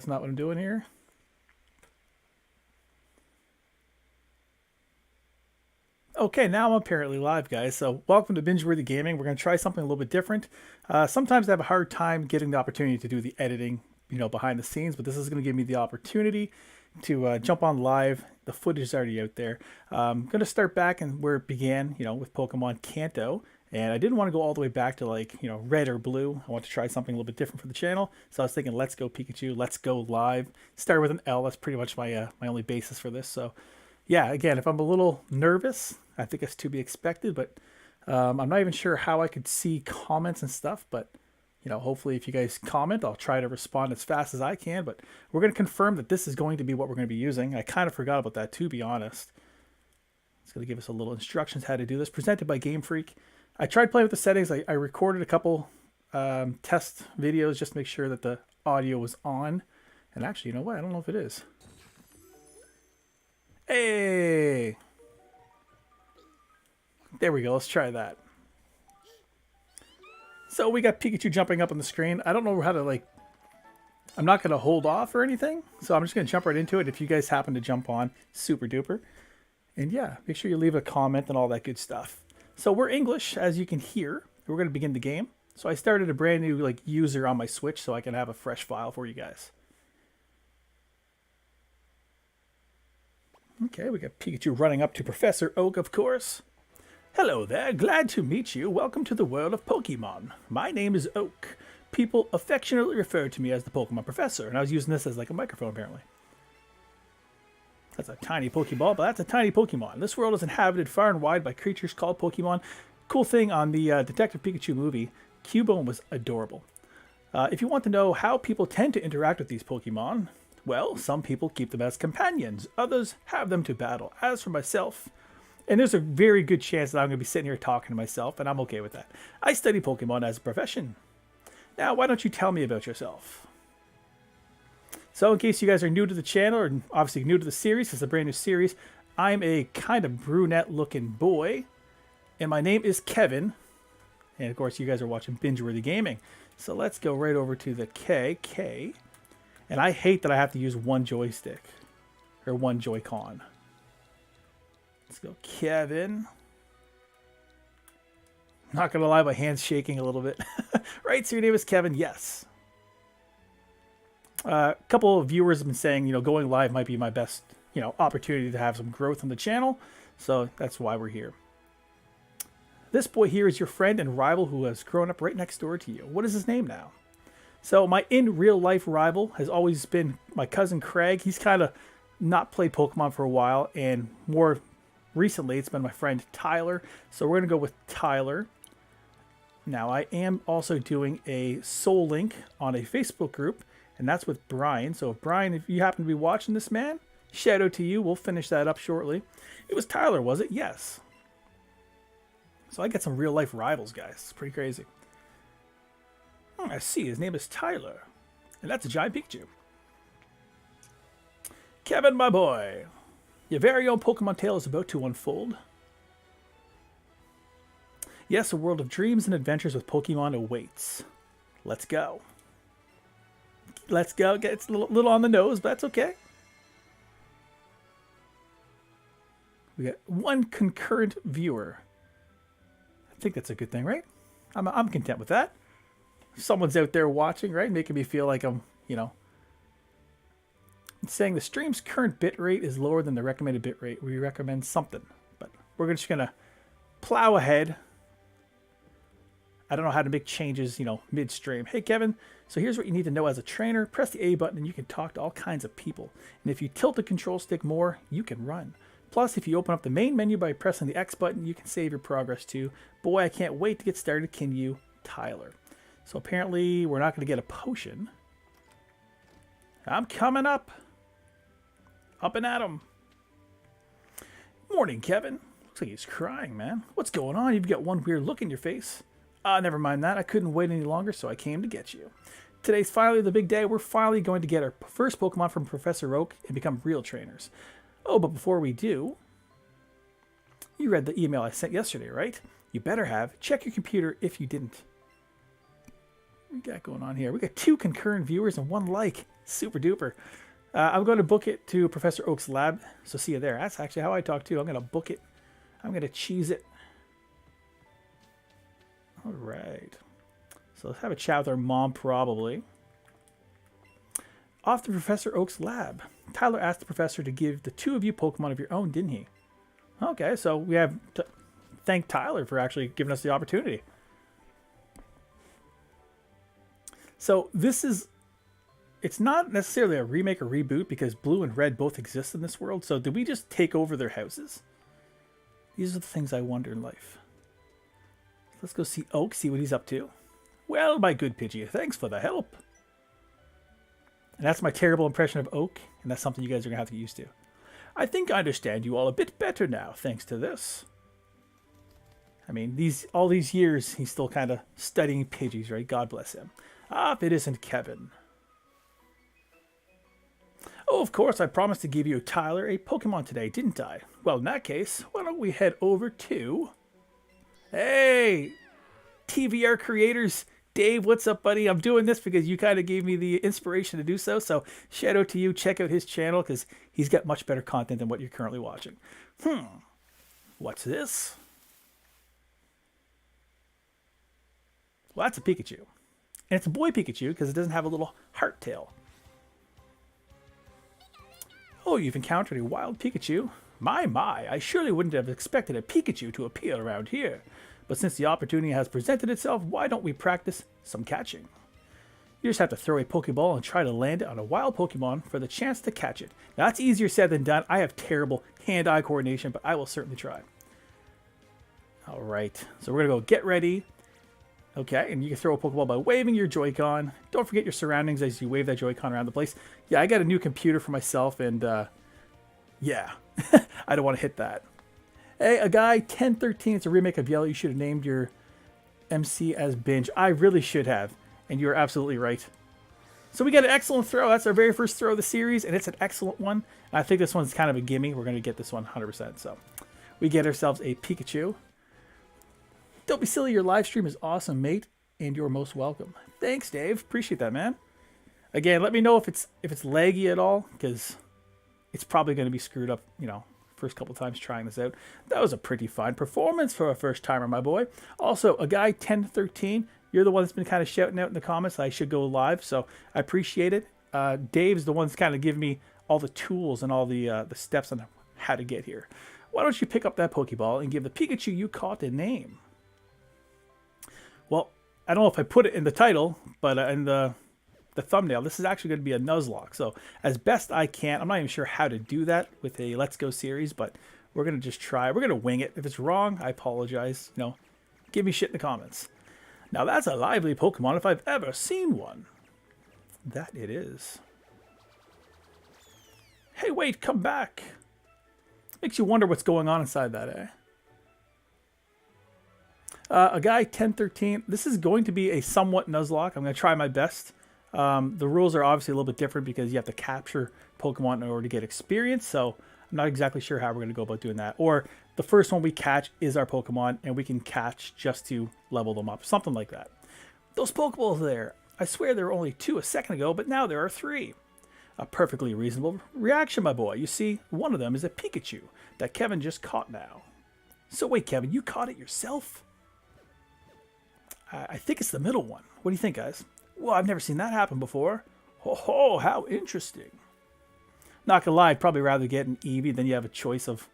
That's not what I'm doing here. Okay, now I'm apparently live, guys. So welcome to Binge Worthy Gaming. We're going to try something a little bit different. Sometimes I have a hard time getting the opportunity to do the editing, behind the scenes, but this is going to give me the opportunity to jump on live. The footage is already out there. I'm going to start back and where it began, with Pokemon Kanto. And I didn't want to go all the way back to red or blue. I want to try something a little bit different for the channel. So I was thinking, let's go Pikachu, let's go live. Start with an L. That's pretty much my only basis for this. So yeah, again, if I'm a little nervous, I think it's to be expected, but I'm not even sure how I could see comments and stuff, but hopefully if you guys comment, I'll try to respond as fast as I can, but we're going to confirm that this is going to be what we're going to be using. I kind of forgot about that, to be honest. It's going to give us a little instructions how to do this, presented by Game Freak. I tried playing with the settings. I recorded a couple test videos just to make sure that the audio was on, and actually, you know what? I don't know if it is. Hey! There we go. Let's try that. So we got Pikachu jumping up on the screen. I don't know how to, I'm not going to hold off or anything. So I'm just going to jump right into it. If you guys happen to jump on, super duper. And yeah, make sure you leave a comment and all that good stuff. So we're English, as you can hear. We're going to begin the game. So I started a brand new, user on my Switch so I can have a fresh file for you guys. Okay, we got Pikachu running up to Professor Oak, of course. Hello there, glad to meet you. Welcome to the world of Pokemon. My name is Oak. People affectionately refer to me as the Pokemon Professor, and I was using this as a microphone apparently. That's a tiny Pokeball, but that's a tiny Pokemon. This world is inhabited far and wide by creatures called Pokemon. Cool thing on the Detective Pikachu movie, Cubone was adorable. If you want to know how people tend to interact with these Pokemon, well, some people keep them as companions, others have them to battle. As for myself, and there's a very good chance that I'm going to be sitting here talking to myself, and I'm okay with that. I study Pokemon as a profession. Now, why don't you tell me about yourself? So, in case you guys are new to the channel, or obviously new to the series, it's a brand new series, I'm a kind of brunette-looking boy, and my name is Kevin. And, of course, you guys are watching Binge Worthy Gaming. So, let's go right over to the K. And I hate that I have to use one joystick, or one Joy-Con. Let's go Kevin. Not going to lie, my hand's shaking a little bit. Right, so your name is Kevin? Yes. A couple of viewers have been saying, going live might be my best, opportunity to have some growth on the channel. So that's why we're here. This boy here is your friend and rival who has grown up right next door to you. What is his name now? So my in real life rival has always been my cousin Craig. He's kind of not played Pokemon for a while, and more recently it's been my friend Tyler. So we're going to go with Tyler. Now I am also doing a Soul Link on a Facebook group, and that's with Brian. So Brian, if you happen to be watching this, man, shout out to you. We'll finish that up shortly. It was Tyler, was it? Yes. So I get some real life rivals, guys. It's pretty crazy. I see. His name is Tyler. And that's a giant Pikachu. Kevin, my boy. Your very own Pokemon tale is about to unfold. Yes, a world of dreams and adventures with Pokemon awaits. Let's go. Let's go. It's a little on the nose, but that's okay. We got one concurrent viewer. I think that's a good thing, right? I'm content with that. Someone's out there watching, right? Making me feel like I'm, It's saying the stream's current bit rate is lower than the recommended bit rate. We recommend something, but we're just going to plow ahead. I don't know how to make changes, midstream. Hey, Kevin, so here's what you need to know as a trainer. Press the A button and you can talk to all kinds of people. And if you tilt the control stick more, you can run. Plus, if you open up the main menu by pressing the X button, you can save your progress too. Boy, I can't wait to get started. Can you, Tyler? So apparently we're not going to get a potion. I'm coming up. Up and at him. Morning, Kevin. Looks like he's crying, man. What's going on? You've got one weird look in your face. Never mind that. I couldn't wait any longer, so I came to get you. Today's finally the big day. We're finally going to get our first Pokemon from Professor Oak and become real trainers. Oh, but before we do, you read the email I sent yesterday, right? You better have. Check your computer if you didn't. What we got going on here? We got 2 concurrent viewers and 1 like. Super duper. I'm going to book it to Professor Oak's lab. So see you there. That's actually how I talk too. I'm going to book it. I'm going to cheese it. All right. So let's have a chat with our mom probably. Off to Professor Oak's lab. Tyler asked the professor to give the two of you Pokemon of your own, didn't he? Okay, so we have to thank Tyler for actually giving us the opportunity. So this is, it's not necessarily a remake or reboot because Blue and Red both exist in this world. So did we just take over their houses? These are the things I wonder in life. Let's go see Oak, see what he's up to. Well, my good Pidgey, thanks for the help. And that's my terrible impression of Oak, and that's something you guys are going to have to get used to. I think I understand you all a bit better now, thanks to this. I mean, all these years, he's still kind of studying Pidgeys, right? God bless him. Ah, if it isn't Kevin. Oh, of course, I promised to give you, Tyler, a Pokemon today, didn't I? Well, in that case, why don't we head over to... Hey! TVR creators... Dave, what's up, buddy? I'm doing this because you kind of gave me the inspiration to do so. So shout out to you. Check out his channel because he's got much better content than what you're currently watching. What's this? Well, that's a Pikachu. And it's a boy Pikachu because it doesn't have a little heart tail. Oh, you've encountered a wild Pikachu? My, I surely wouldn't have expected a Pikachu to appear around here. But since the opportunity has presented itself, why don't we practice some catching? You just have to throw a Pokeball and try to land it on a wild Pokemon for the chance to catch it. Now, that's easier said than done. I have terrible hand-eye coordination, but I will certainly try. All right, so we're going to go get ready. Okay, and you can throw a Pokeball by waving your Joy-Con. Don't forget your surroundings as you wave that Joy-Con around the place. Yeah, I got a new computer for myself, and yeah, I don't want to hit that. Hey, a guy, 1013, it's a remake of Yellow. You should have named your MC as Binge. I really should have, and you're absolutely right. So we got an excellent throw. That's our very first throw of the series, and it's an excellent one. I think this one's kind of a gimme. We're going to get this one 100%. So we get ourselves a Pikachu. Don't be silly. Your live stream is awesome, mate, and you're most welcome. Thanks, Dave. Appreciate that, man. Again, let me know if it's laggy at all, because it's probably going to be screwed up, you know, first couple times trying this out. That was a pretty fine performance for a first timer, my boy. Also, a guy 1013, you're the one that's been kind of shouting out in the comments I should go live, so I appreciate it. Dave's the one that's kind of giving me all the tools and all the steps on how to get here. Why don't you pick up that Pokeball and give the Pikachu you caught a name? Well, I don't know if I put it in the title, but in the thumbnail, this is actually going to be a Nuzlocke. So as best I can, I'm not even sure how to do that with a Let's Go series, but we're going to just try. We're going to wing it. If it's wrong, I apologize. You know, give me shit in the comments. Now that's a lively Pokemon if I've ever seen one. That it is. Hey, wait, come back. Makes you wonder what's going on inside that, eh? A guy 1013. This is going to be a somewhat Nuzlocke. I'm going to try my best. The rules are obviously a little bit different because you have to capture Pokemon in order to get experience. So I'm not exactly sure how we're going to go about doing that. Or the first one we catch is our Pokemon and we can catch just to level them up. Something like that. Those Pokeballs there. I swear there were only 2 a second ago, but now there are 3. A perfectly reasonable reaction, my boy. You see, one of them is a Pikachu that Kevin just caught now. So wait, Kevin, you caught it yourself? I think it's the middle one. What do you think, guys? Well, I've never seen that happen before. Oh, how interesting. Not gonna lie, I'd probably rather get an Eevee than you have a choice of...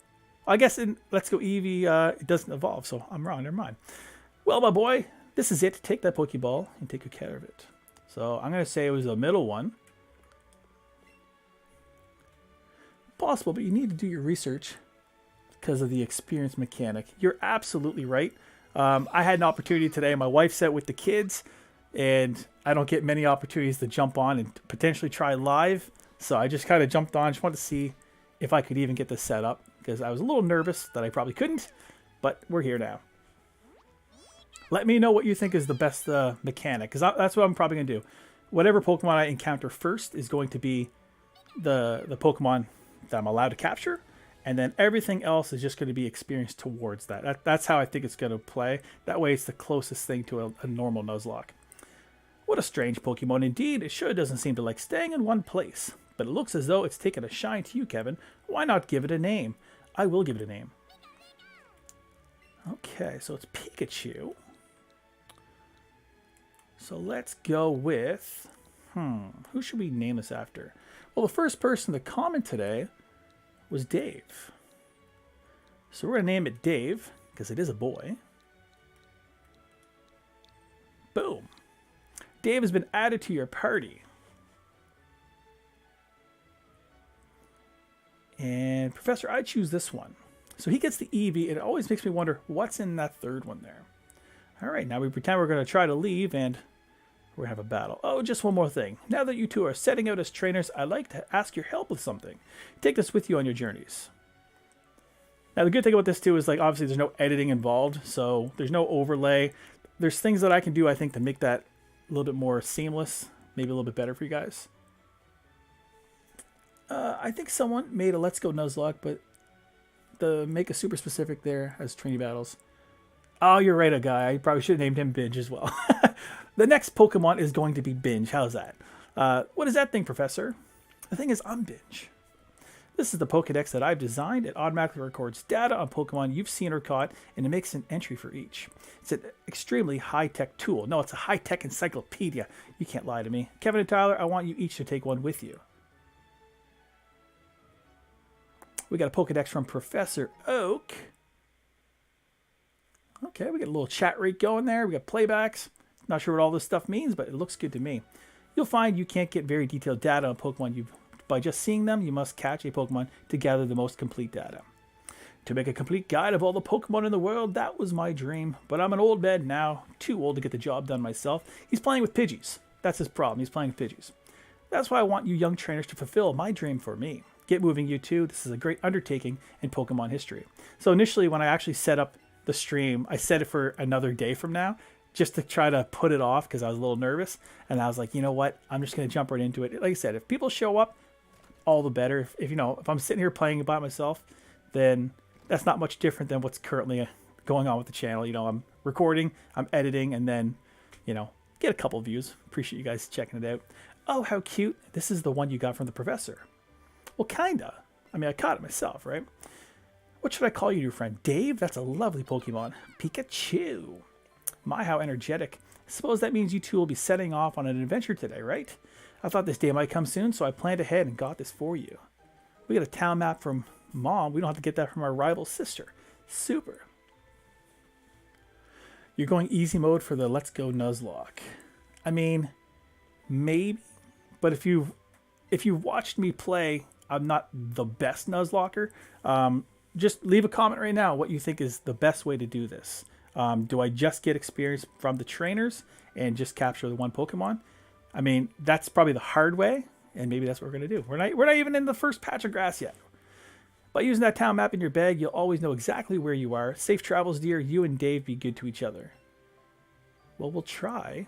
I guess in Let's Go Eevee, it doesn't evolve, so I'm wrong, never mind. Well, my boy, this is it. Take that Pokeball and take good care of it. So I'm gonna say it was the middle one. Possible, but you need to do your research because of the experience mechanic. You're absolutely right. I had an opportunity today. My wife sat with the kids, and I don't get many opportunities to jump on and potentially try live. So I just kind of jumped on. Just wanted to see if I could even get this set up because I was a little nervous that I probably couldn't, but we're here now. Let me know what you think is the best mechanic because that's what I'm probably going to do. Whatever Pokemon I encounter first is going to be the Pokemon that I'm allowed to capture. And then everything else is just going to be experienced towards that. That's how I think it's going to play. That way it's the closest thing to a normal Nuzlocke. What a strange Pokemon indeed. It sure doesn't seem to like staying in one place. But it looks as though it's taken a shine to you, Kevin. Why not give it a name? I will give it a name. Okay, so it's Pikachu. So let's go with... who should we name this after? Well, the first person to comment today was Dave. So we're going to name it Dave, because it is a boy. Boom. Dave has been added to your party. And Professor, I choose this one. So he gets the Eevee, and it always makes me wonder what's in that third one there. All right, now we pretend we're going to try to leave, and we're going to have a battle. Oh, just one more thing. Now that you two are setting out as trainers, I'd like to ask your help with something. Take this with you on your journeys. Now, the good thing about this, too, is, like, obviously there's no editing involved, so there's no overlay. There's things that I can do, I think, to make that a little bit more seamless, maybe a little bit better for you guys. I think someone made a Let's Go Nuzlocke, but the make a super specific there as trainee battles. Oh, you're right, a guy. I probably should have named him Binge as well. The next Pokemon is going to be Binge. How's that? What is that thing, Professor? The thing is, I'm Binge. This is the Pokedex that I've designed. It automatically records data on Pokemon you've seen or caught, and it makes an entry for each. It's an extremely high-tech tool. No, it's a high-tech encyclopedia. You can't lie to me. Kevin and Tyler, I want you each to take one with you. We got a Pokedex from Professor Oak. Okay, we got a little chat rate going there. We got playbacks. Not sure what all this stuff means, but it looks good to me. You'll find you can't get very detailed data on Pokemon by just seeing them. You must catch a Pokemon to gather the most complete data. To make a complete guide of all the Pokemon in the world, that was my dream. But I'm an old man now, too old to get the job done myself. He's playing with Pidgeys. That's his problem. He's playing with Pidgeys. That's why I want you young trainers to fulfill my dream for me. Get moving, you two. This is a great undertaking in Pokemon history. So initially, when I actually set up the stream, I set it for another day from now, just to try to put it off because I was a little nervous. And I was like, you know what? I'm just going to jump right into it. Like I said, if people show up, all the better. If I'm sitting here playing by myself, then that's not much different than what's currently going on with the channel. I'm recording, I'm editing, and then, get a couple views. Appreciate you guys checking it out. Oh, how cute. This is the one you got from the professor. Well, kinda. I mean, I caught it myself, right? What should I call you, dear friend? Dave? That's a lovely Pokemon. Pikachu. My, how energetic. I suppose that means you two will be setting off on an adventure today, right? I thought this day might come soon, so I planned ahead and got this for you. We got a town map from Mom. We don't have to get that from our rival sister. Super. You're going easy mode for the Let's Go Nuzlocke. I mean, maybe. But if you've watched me play, I'm not the best Nuzlocker. Just leave a comment right now what you think is the best way to do this. Do I just get experience from the trainers and just capture the one Pokemon? I mean, that's probably the hard way, and maybe that's what we're going to do. We're not even in the first patch of grass yet. By using that town map in your bag, you'll always know exactly where you are. Safe travels, dear. You and Dave be good to each other. Well, we'll try.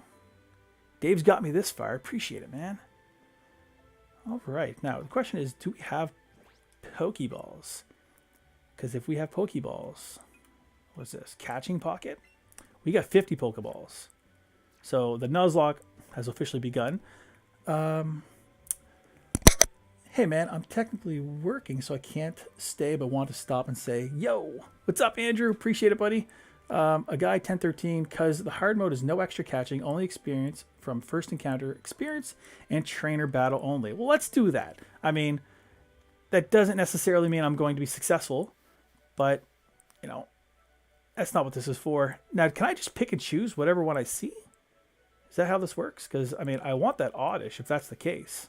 Dave's got me this far. Appreciate it, man. All right. Now, the question is, do we have Pokeballs? Because if we have Pokeballs, what's this? Catching Pocket? We got 50 Pokeballs. So the Nuzlocke has officially begun. Hey, man, I'm technically working, so I can't stay, but want to stop and say, yo, what's up, Andrew? Appreciate it, buddy. A guy 1013, because the hard mode is no extra catching, only experience from first encounter experience and trainer battle only. Well, let's do that. I mean, that doesn't necessarily mean I'm going to be successful, but, that's not what this is for. Now, can I just pick and choose whatever one I see? Is that how this works? Because, I mean, I want that oddish if that's the case.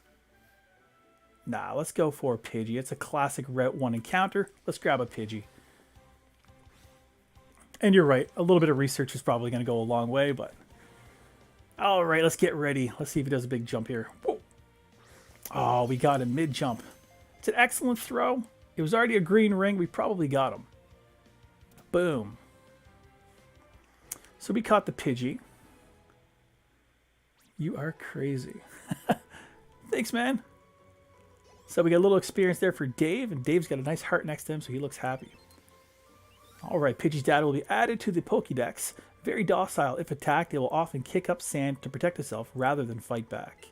Nah, let's go for a Pidgey. It's a classic Route 1 encounter. Let's grab a Pidgey. And you're right, a little bit of research is probably going to go a long way, but... All right, let's get ready. Let's see if he does a big jump here. Whoa. Oh, we got him mid-jump. It's an excellent throw. It was already a green ring. We probably got him. Boom. So we caught the Pidgey. You are crazy. Thanks, man. So we got a little experience there for Dave, and Dave's got a nice heart next to him, so he looks happy. All right, Pidgey's data will be added to the Pokédex. Very docile. If attacked, it will often kick up sand to protect itself rather than fight back.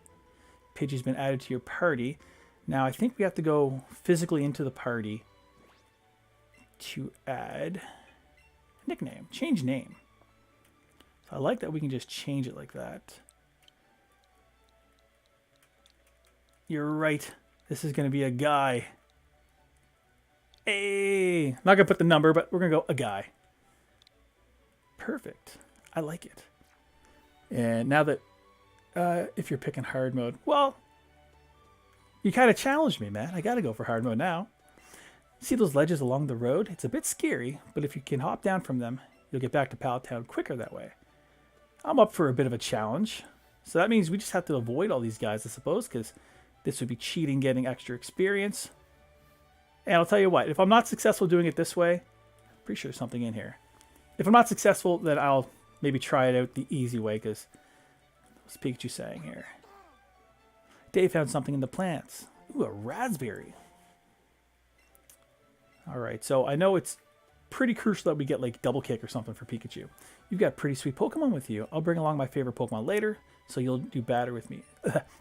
Pidgey's been added to your party. Now, I think we have to go physically into the party to add nickname. Change name. So I like that we can just change it like that. You're right. This is going to be a guy. Hey! I'm not going to put the number, but we're going to go a guy. Perfect. I like it. And now that if you're picking hard mode, well, you kind of challenged me, man. I got to go for hard mode now. See those ledges along the road? It's a bit scary, but if you can hop down from them, you'll get back to Pallet Town quicker that way. I'm up for a bit of a challenge. So that means we just have to avoid all these guys, I suppose, because this would be cheating, getting extra experience. And I'll tell you what, if I'm not successful doing it this way, I'm pretty sure there's something in here. If I'm not successful, then I'll maybe try it out the easy way, because what's Pikachu saying here? Dave found something in the plants. Ooh, a raspberry. All right, so I know it's pretty crucial that we get like double kick or something for Pikachu. You've got pretty sweet Pokemon with you. I'll bring along my favorite Pokemon later, so you'll do battle with me.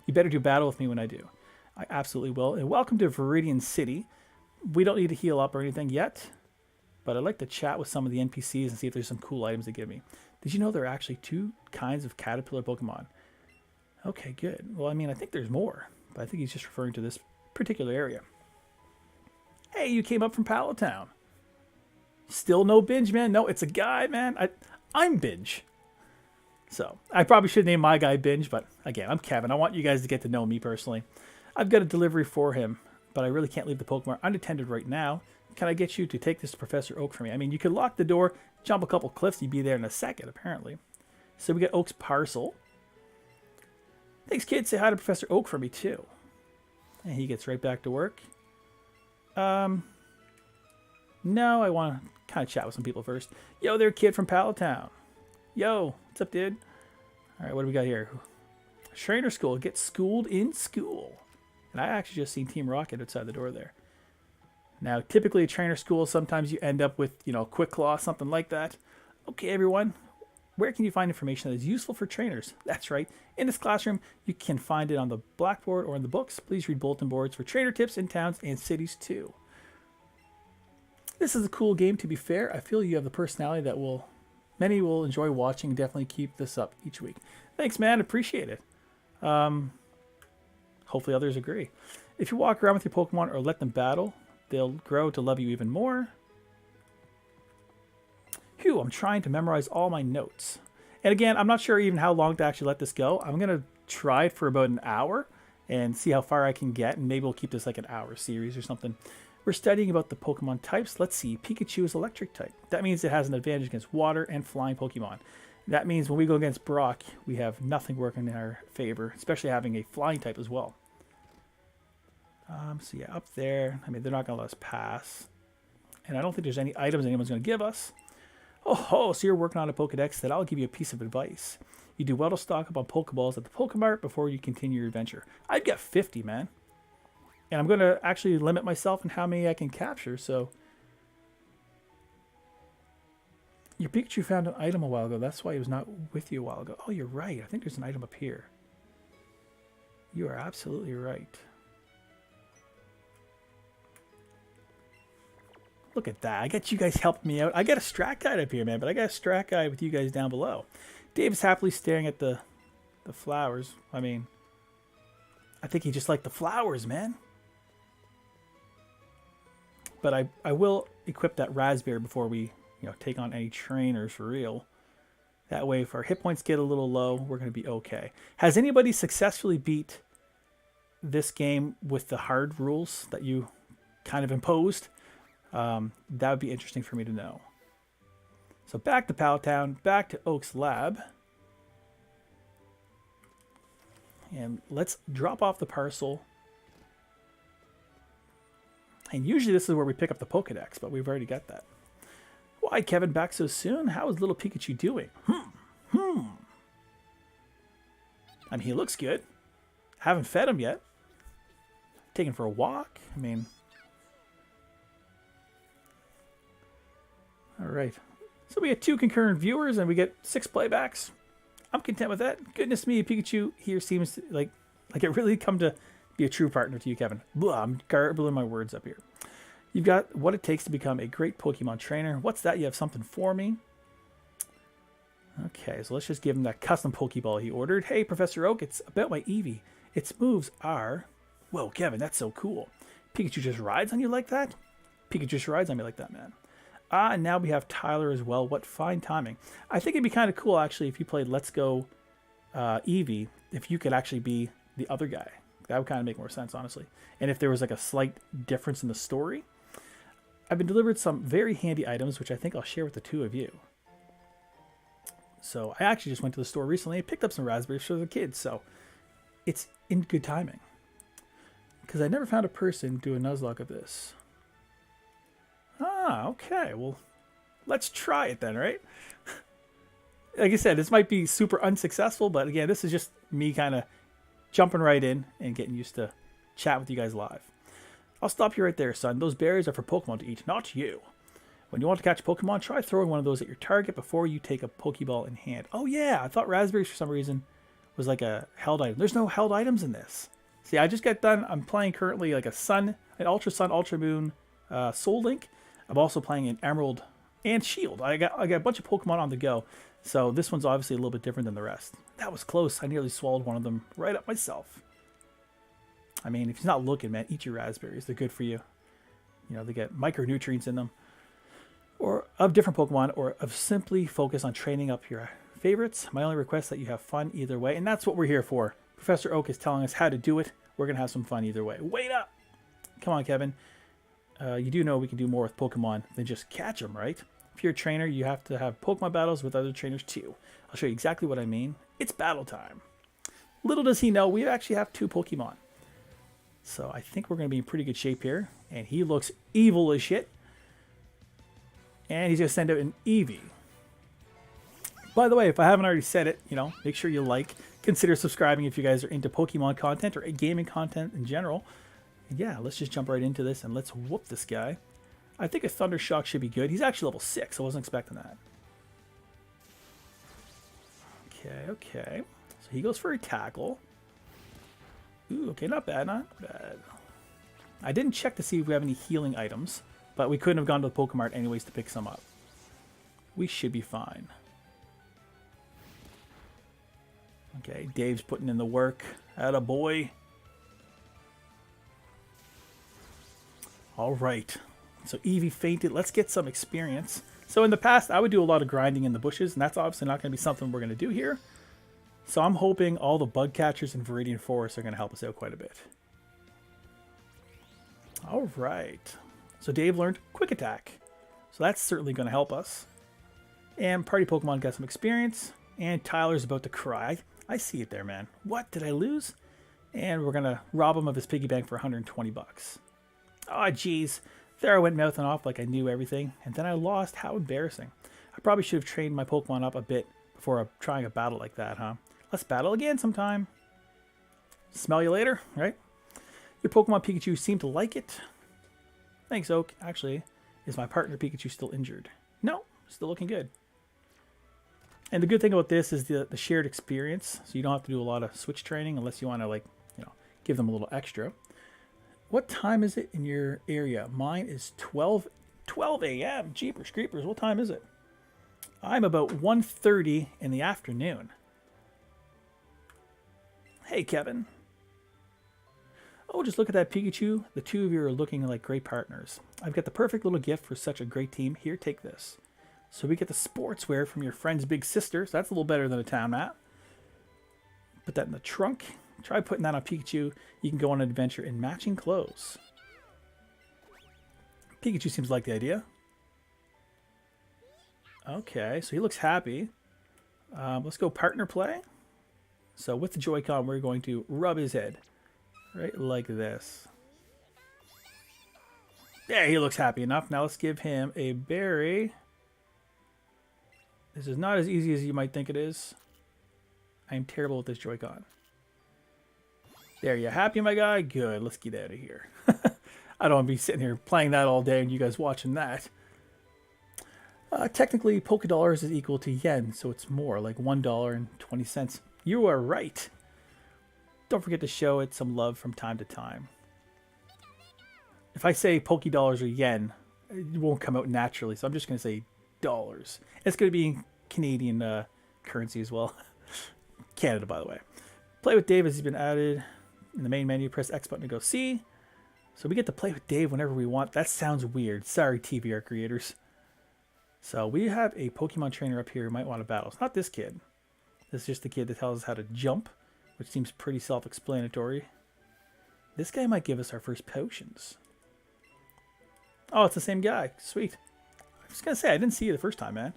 You better do battle with me when I do. I absolutely will. And welcome to Viridian City. We don't need to heal up or anything yet, but I'd like to chat with some of the NPCs and see if there's some cool items they give me. Did you know there are actually 2 kinds of caterpillar Pokemon? Okay, good. Well, I mean, I think there's more, but I think he's just referring to this particular area. Hey, you came up from Pallet Town. Still no Binge, man? No, it's a guy, man. I'm Binge. So, I probably should name my guy Binge, but again, I'm Kevin. I want you guys to get to know me personally. I've got a delivery for him, but I really can't leave the Pokemon unattended right now. Can I get you to take this to Professor Oak for me? I mean, you could lock the door, jump a couple cliffs, you'd be there in a second, apparently. So we got Oak's parcel. Thanks, kid. Say hi to Professor Oak for me, too. And he gets right back to work. No, I want to kind of chat with some people first. Yo there, kid from Pallet Town. Yo, what's up, dude? All right, what do we got here? Trainer school. Get schooled in school. And I actually just seen Team Rocket outside the door there. Now, typically a trainer school, sometimes you end up with, Quick Claw, something like that. Okay, everyone. Where can you find information that is useful for trainers? That's right. In this classroom, you can find it on the blackboard or in the books. Please read bulletin boards for trainer tips in towns and cities, too. This is a cool game, to be fair. I feel you have the personality that many will enjoy watching. Definitely keep this up each week. Thanks, man. Appreciate it. Hopefully others agree. If you walk around with your Pokemon or let them battle, they'll grow to love you even more. Phew, I'm trying to memorize all my notes. And again, I'm not sure even how long to actually let this go. I'm going to try it for about an hour and see how far I can get. And maybe we'll keep this like an hour series or something. We're studying about the Pokemon types. Let's see. Pikachu is electric type. That means it has an advantage against water and flying Pokemon. That means when we go against Brock, we have nothing working in our favor, especially having a flying type as well. So yeah, up there. I mean, they're not going to let us pass. And I don't think there's any items anyone's going to give us. Oh, so you're working on a Pokedex that I'll give you a piece of advice. You do well to stock up on Pokeballs at the Pokemart before you continue your adventure. I've got 50, man. And I'm going to actually limit myself in how many I can capture, so... Your Pikachu found an item a while ago. That's why he was not with you a while ago. Oh, you're right. I think there's an item up here. You are absolutely right. Look at that. I got you guys helping me out. I got a strat guide up here, man, but I got a strat guide with you guys down below. Dave's happily staring at the flowers. I mean, I think he just liked the flowers, man. But I will equip that raspberry before we, take on any trainers for real. That way, if our hit points get a little low, we're going to be okay. Has anybody successfully beat this game with the hard rules that you kind of imposed? That would be interesting for me to know. So back to Pallet Town, back to Oak's lab. And let's drop off the parcel. And usually this is where we pick up the Pokedex, but we've already got that. Why, Kevin, back so soon? How is little Pikachu doing? I mean, he looks good. Haven't fed him yet. Taken for a walk. I mean... All right. So we get 2 concurrent viewers and we get 6 playbacks. I'm content with that. Goodness me, Pikachu here seems like it really come to be a true partner to you, Kevin. Blah, I'm garbling my words up here. You've got what it takes to become a great Pokemon trainer. What's that? You have something for me? Okay, so let's just give him that custom Pokeball he ordered. Hey, Professor Oak, it's about my Eevee. Its moves are... Whoa, Kevin, that's so cool. Pikachu just rides on you like that? Pikachu just rides on me like that, man. And now we have Tyler as well. What fine timing. I think it'd be kind of cool, actually, if you played Let's Go Eevee, if you could actually be the other guy. That would kind of make more sense, honestly. And if there was like a slight difference in the story. I've been delivered some very handy items, which I think I'll share with the 2 of you. So I actually just went to the store recently and picked up some raspberries for the kids. So it's in good timing. Because I never found a person do a Nuzlocke of this. Ah, okay. Well, let's try it then, right? Like I said, this might be super unsuccessful, but again, this is just me kind of jumping right in and getting used to chat with you guys live. I'll stop you right there, son. Those berries are for Pokemon to eat, not you. When you want to catch Pokemon, try throwing one of those at your target before you take a Pokeball in hand. Oh yeah, I thought raspberries for some reason was like a held item. There's no held items in this. See, I just got done. I'm playing currently like an Ultra Sun, Ultra Moon, Soul Link. I'm also playing an Emerald and Shield. I got a bunch of Pokemon on the go. So this one's obviously a little bit different than the rest. That was close. I nearly swallowed one of them right up myself. I mean, if you're not looking, man, eat your raspberries. They're good for you. You know, they get micronutrients in them. Or of different Pokemon, or of simply focus on training up your favorites. My only request is that you have fun either way. And that's what we're here for. Professor Oak is telling us how to do it. We're going to have some fun either way. Wait up! Come on, Kevin. You do know we can do more with Pokemon than just catch them, right? If you're a trainer, you have to have Pokemon battles with other trainers too. I'll show you exactly what I mean. It's battle time. Little does he know, we actually have 2 Pokemon. So I think we're going to be in pretty good shape here. And he looks evil as shit. And he's going to send out an Eevee. By the way, if I haven't already said it, you know, make sure you consider subscribing if you guys are into Pokemon content or gaming content in general. And yeah, let's just jump right into this and let's whoop this guy. I think a Thunder Shock should be good. He's actually level 6. I wasn't expecting that. Okay. So he goes for a tackle. Ooh, okay, not bad, not bad. I didn't check to see if we have any healing items, but we couldn't have gone to the Pokemart anyways to pick some up. We should be fine. Okay, Dave's putting in the work. Atta boy. All right. So Eevee fainted. Let's get some experience. So in the past, I would do a lot of grinding in the bushes, and that's obviously not going to be something we're going to do here. So I'm hoping all the bug catchers in Viridian Forest are going to help us out quite a bit. All right. So Dave learned Quick Attack. So that's certainly going to help us. And Party Pokemon got some experience. And Tyler's about to cry. I see it there, man. What? Did I lose? And we're going to rob him of his piggy bank for 120 bucks. Oh, geez. There I went mouthing off like I knew everything. And then I lost. How embarrassing. I probably should have trained my Pokemon up a bit before trying a battle like that, huh? Let's battle again sometime. Smell you later, right? Your Pokemon Pikachu seemed to like it. Thanks, Oak. Actually, is my partner Pikachu still injured? No, still looking good. And the good thing about this is the shared experience. So you don't have to do a lot of switch training unless you want to, like, you know, give them a little extra. What time is it in your area? Mine is 12 a.m. Jeepers creepers. What time is it? I'm about 1:30 in the afternoon. Hey, Kevin. Oh, just look at that Pikachu. The 2 of you are looking like great partners. I've got the perfect little gift for such a great team. Here, take this. So we get the sportswear from your friend's big sister. So that's a little better than a town map. Put that in the trunk. Try putting that on Pikachu. You can go on an adventure in matching clothes. Pikachu seems to like the idea. Okay, so he looks happy. Let's go partner play. So with the Joy-Con, we're going to rub his head. Right like this. Yeah, he looks happy enough. Now let's give him a berry. This is not as easy as you might think it is. I am terrible with this Joy-Con. There, you happy, my guy? Good. Let's get out of here. I don't want to be sitting here playing that all day and you guys watching that. Technically, Polka dollars is equal to yen, so it's more, like $1.20. You are right. Don't forget to show it some love from time to time. If I say Poke dollars or yen, it won't come out naturally, so I'm just going to say dollars. It's going to be in Canadian currency as well. Canada, by the way. Play with Dave has been added in the main menu. Press X button to go see. So we get to play with Dave whenever we want. That sounds weird. Sorry, TVR creators. So we have a Pokemon trainer up here who might want to battle. It's not this kid. This is just the kid that tells us how to jump, which seems pretty self-explanatory. This guy might give us our first potions. Oh, it's the same guy. Sweet. I was going to say, I didn't see you the first time, man.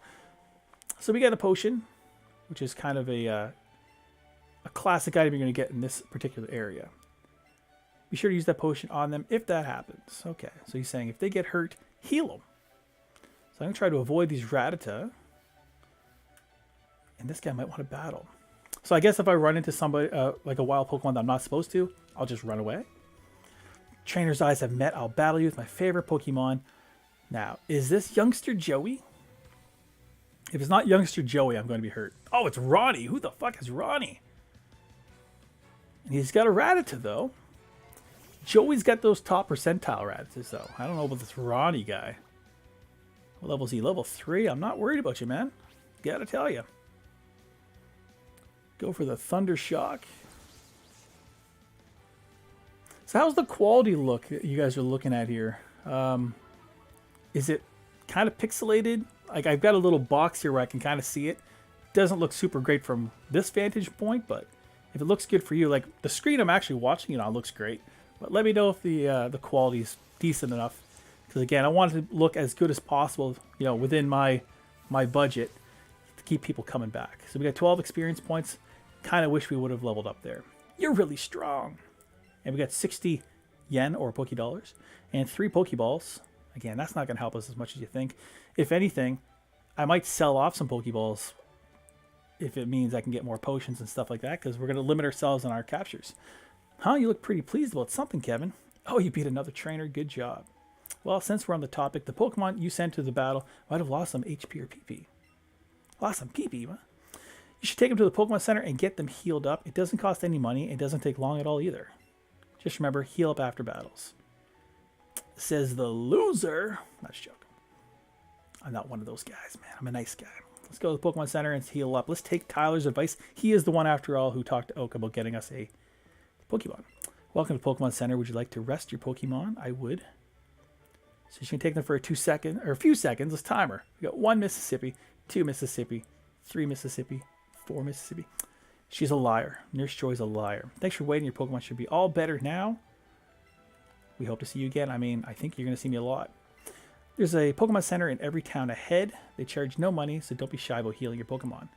So we got a potion, which is kind of a classic item you're going to get in this particular area. Be sure to use that potion on them if that happens. Okay, so he's saying if they get hurt, heal them. So I'm going to try to avoid these Rattata. And this guy might want to battle. So I guess if I run into somebody, like a wild Pokemon that I'm not supposed to, I'll just run away. Trainer's eyes have met. I'll battle you with my favorite Pokemon. Now, is this youngster Joey? If it's not youngster Joey, I'm going to be hurt. Oh, it's Ronnie. Who the fuck is Ronnie? And he's got a Rattata, though. Joey's got those top percentile Rattatas, though. I don't know about this Ronnie guy. What level is he? Level 3? I'm not worried about you, man. Gotta tell you. Go for the Thunder Shock. So how's the quality look that you guys are looking at here? Is it kind of pixelated? Like I've got a little box here where I can kind of see it. Doesn't look super great from this vantage point, but if it looks good for you, like the screen I'm actually watching it on looks great. But let me know if the quality is decent enough. Because again, I want it to look as good as possible, you know, within my budget to keep people coming back. So we got 12 experience points. Kind of wish we would have leveled up there. You're really strong. And we got 60 yen or Poke dollars and 3 Pokeballs. Again, that's not going to help us as much as you think. If anything, I might sell off some Pokeballs if it means I can get more potions and stuff like that, because we're going to limit ourselves on our captures. Huh? You look pretty pleased about something, Kevin. Oh, you beat another trainer. Good job. Well, since we're on the topic, the Pokemon you sent to the battle might have lost some HP or PP. Lost some PP, huh? You should take them to the Pokemon Center and get them healed up. It doesn't cost any money. It doesn't take long at all either. Just remember, heal up after battles. Says the loser. Not joking. I'm not one of those guys, man. I'm a nice guy. Let's go to the Pokemon Center and heal up. Let's take Tyler's advice. He is the one, after all, who talked to Oak about getting us a Pokemon. Welcome to Pokemon Center. Would you like to rest your Pokemon? I would. So you can take them for a few seconds. Let's timer. We got 1 Mississippi, 2 Mississippi, 3 Mississippi, 4 Mississippi. She's a liar. Nurse Joy's a liar. Thanks for waiting. Your Pokemon should be all better now. We hope to see you again. I mean, I think you're going to see me a lot. There's a Pokemon Center in every town ahead. They charge no money, so don't be shy about healing your Pokemon.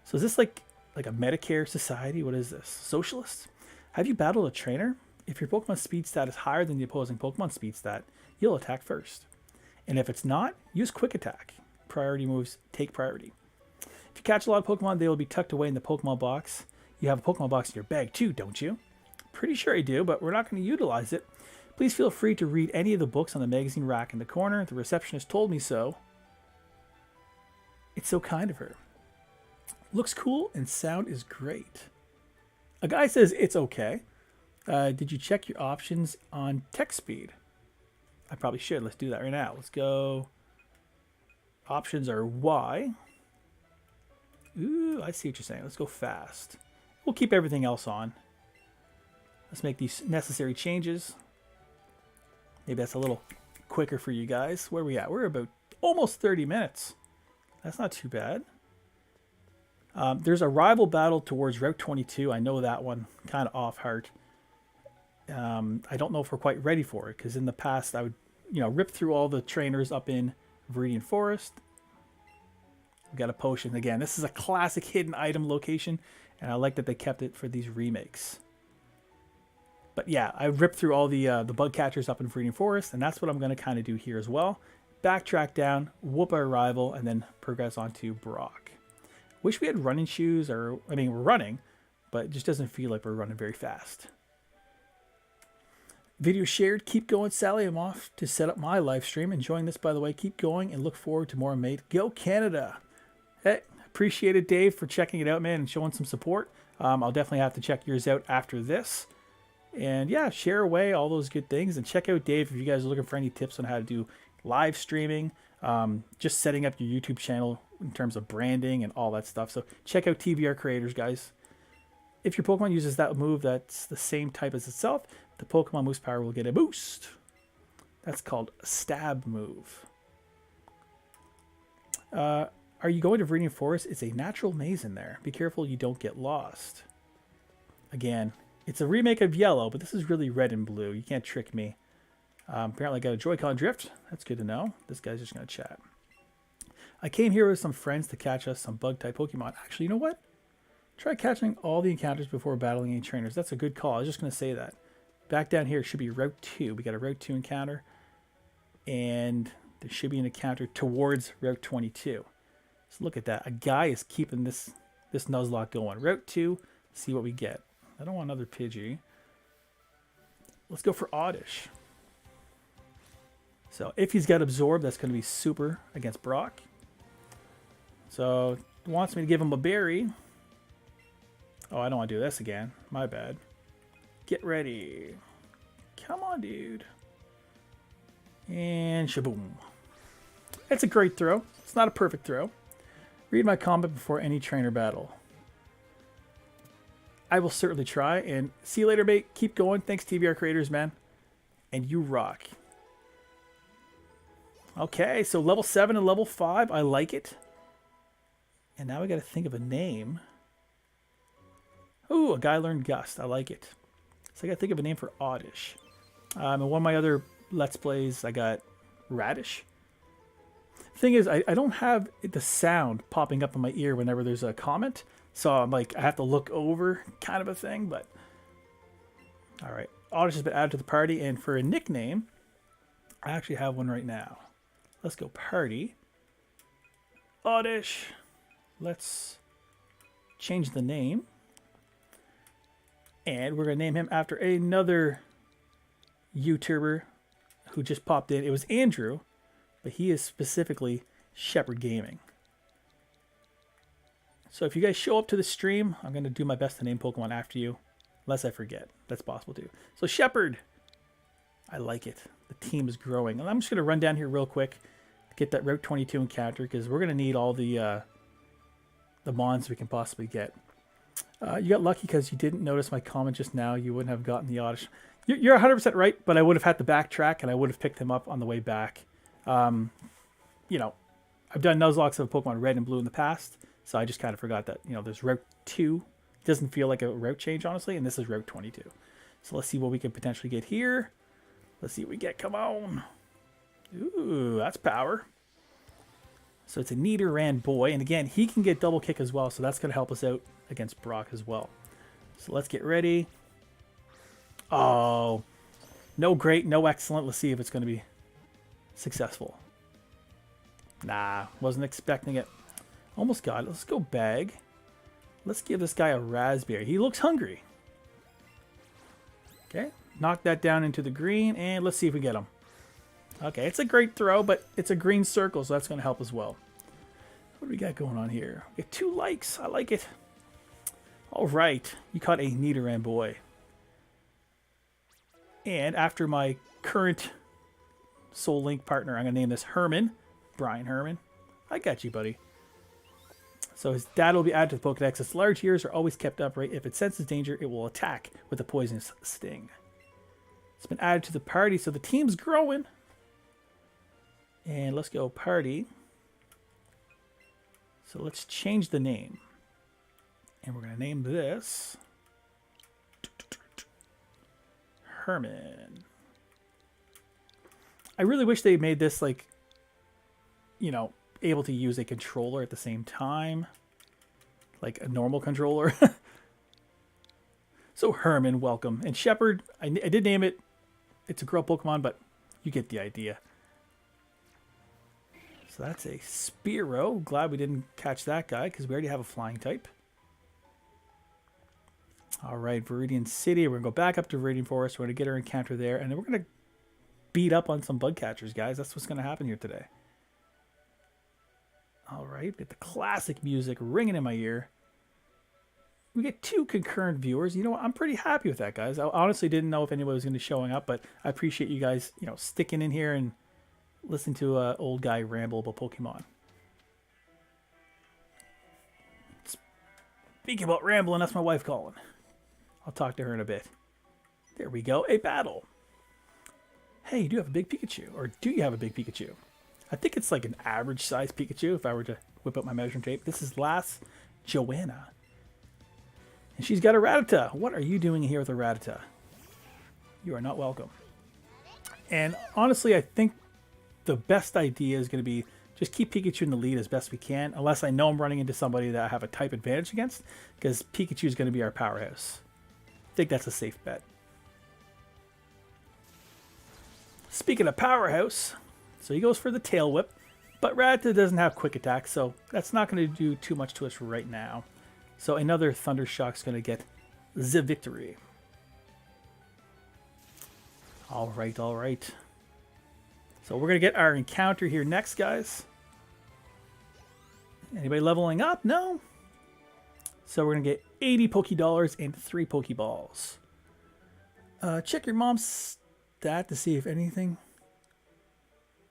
So is this like a Medicare society? What is this? Socialists? Have you battled a trainer? If your Pokemon speed stat is higher than the opposing Pokemon speed stat, you'll attack first. And if it's not, use Quick Attack. Priority moves take priority. If you catch a lot of Pokemon, they will be tucked away in the Pokemon box. You have a Pokemon box in your bag too, don't you? Pretty sure I do, but we're not going to utilize it. Please feel free to read any of the books on the magazine rack in the corner. The receptionist told me so. It's so kind of her. Looks cool and sound is great. A guy says it's okay. Did you check your options on text speed? I probably should. Let's do that right now. Let's go. Options are Y. Ooh, I see what you're saying. Let's go fast. We'll keep everything else on. Let's make these necessary changes. Maybe that's a little quicker for you guys. Where are we at? We're about almost 30 minutes. That's not too bad. There's a rival battle towards Route 22. I know that one kind of off heart. I don't know if we're quite ready for it, because in the past I would, rip through all the trainers up in Viridian Forest. We've got a potion. Again, this is a classic hidden item location, and I like that they kept it for these remakes. But yeah, I ripped through all the bug catchers up in Viridian Forest, and that's what I'm going to kind of do here as well. Backtrack down, whoop our rival, and then progress on to Brock. Wish we had running shoes, we're running, but it just doesn't feel like we're running very fast. Video shared. Keep going, Sally. I'm off to set up my live stream. Enjoying this, by the way. Keep going and look forward to more, mate. Go Canada. Hey, appreciate it, Dave, for checking it out, man, and showing some support. I'll definitely have to check yours out after this. And yeah, share away all those good things. And check out Dave if you guys are looking for any tips on how to do live streaming, just setting up your YouTube channel in terms of branding and all that stuff. So check out TBR Creators, guys. If your Pokemon uses that move that's the same type as itself, the Pokemon move's power will get a boost. That's called a stab move. Are you going to Viridian Forest? It's a natural maze in there. Be careful you don't get lost. Again, it's a remake of Yellow, but this is really red and blue. You can't trick me. Apparently I got a Joy-Con drift. That's good to know. This guy's just going to chat. I came here with some friends to catch us some bug-type Pokemon. Actually, you know what? Try catching all the encounters before battling any trainers. That's a good call. I was just going to say that. Back down here should be Route 2. We got a Route 2 encounter. And there should be an encounter towards Route 22. So look at that. A guy is keeping this Nuzlocke going. Route 2, see what we get. I don't want another Pidgey. Let's go for Oddish. So if he's got Absorb, that's going to be super against Brock. So it wants me to give him a berry. Oh, I don't want to do this again. My bad. Get ready. Come on, dude. And shaboom. It's a great throw. It's not a perfect throw. Read my comment before any trainer battle. I will certainly try. And see you later, mate. Keep going. Thanks, TBR Creators, man. And you rock. Okay, so level 7 and level 5. I like it. And now we got to think of a name. Ooh, a guy learned Gust. I like it. So I got to think of a name for Oddish. And one of my other Let's Plays, I got Radish. Thing is, I don't have the sound popping up in my ear whenever there's a comment. So I'm like, I have to look over kind of a thing. But all right, Oddish has been added to the party. And for a nickname, I actually have one right now. Let's go party. Oddish. Let's change the name. And we're going to name him after another YouTuber who just popped in. It was Andrew, but he is specifically Shepherd Gaming. So if you guys show up to the stream, I'm going to do my best to name Pokemon after you, unless I forget. That's possible too. So Shepherd, I like it. The team is growing. And I'm just going to run down here real quick to get that Route 22 encounter because we're going to need all the mons we can possibly get. You got lucky because you didn't notice my comment just now. You wouldn't have gotten the Oddish. You're 100% right, but I would have had to backtrack, and I would have picked him up on the way back. You know, I've done Nuzlocks of Pokemon Red and Blue in the past, so I just kind of forgot that, you know, there's Route 2. It doesn't feel like a route change, honestly, and this is Route 22. So let's see what we can potentially get here. Let's see what we get. Come on. Ooh, that's power. So it's a Nidoran boy, and again, he can get double kick as well, so that's going to help us out against Brock as well. So let's get ready. Oh, no great, no excellent. Let's see if it's going to be successful. Nah, wasn't expecting it. Almost got it. Let's go bag. Let's give this guy a raspberry. He looks hungry. Okay, knock that down into the green, and let's see if we get him. Okay, it's a great throw, but it's a green circle, so that's going to help as well. What do we got going on here? We get 2 likes. I like it. All right, you caught a Nidoran boy. And after my current Soul Link partner, I'm going to name this Herman. Brian Herman. I got you, buddy. So his dad will be added to the Pokedex. Its large ears are always kept upright. If it senses danger, it will attack with a poisonous sting. It's been added to the party, so the team's growing. And let's go party. So let's change the name. And we're going to name this Herman. I really wish they made this, like, you know, able to use a controller at the same time. Like a normal controller. So Herman, welcome. And Shepherd, I did name it. It's a girl Pokemon, but you get the idea. So that's a Spearow. Glad we didn't catch that guy because we already have a flying type. All right, Viridian City. We're going to go back up to Viridian Forest. We're going to get our encounter there. And then we're going to beat up on some bug catchers, guys. That's what's going to happen here today. All right, get the classic music ringing in my ear. We get 2 concurrent viewers. You know what? I'm pretty happy with that, guys. I honestly didn't know if anybody was going to be showing up, but I appreciate you guys, sticking in here and listening to an old guy ramble about Pokemon. Speaking about rambling, that's my wife calling. I'll talk to her in a bit. There we go. A battle. Hey, you do have a big Pikachu. Or do you have a big Pikachu? I think it's like an average size Pikachu if I were to whip up my measuring tape. This is Lass Joanna. And she's got a Rattata. What are you doing here with a Rattata? You are not welcome. And honestly, I think the best idea is going to be just keep Pikachu in the lead as best we can. Unless I know I'm running into somebody that I have a type advantage against. Because Pikachu is going to be our powerhouse. I think that's a safe bet. Speaking of powerhouse, so he goes for the tail whip, but Rattata doesn't have quick attack, so that's not going to do too much to us right now. So another Thunder Shock's going to get the victory. All right, all right. So we're going to get our encounter here next, guys. Anybody leveling up? No. So we're going to get 80 Pokédollars and 3 Pokéballs. Check your mom's stat to see if anything...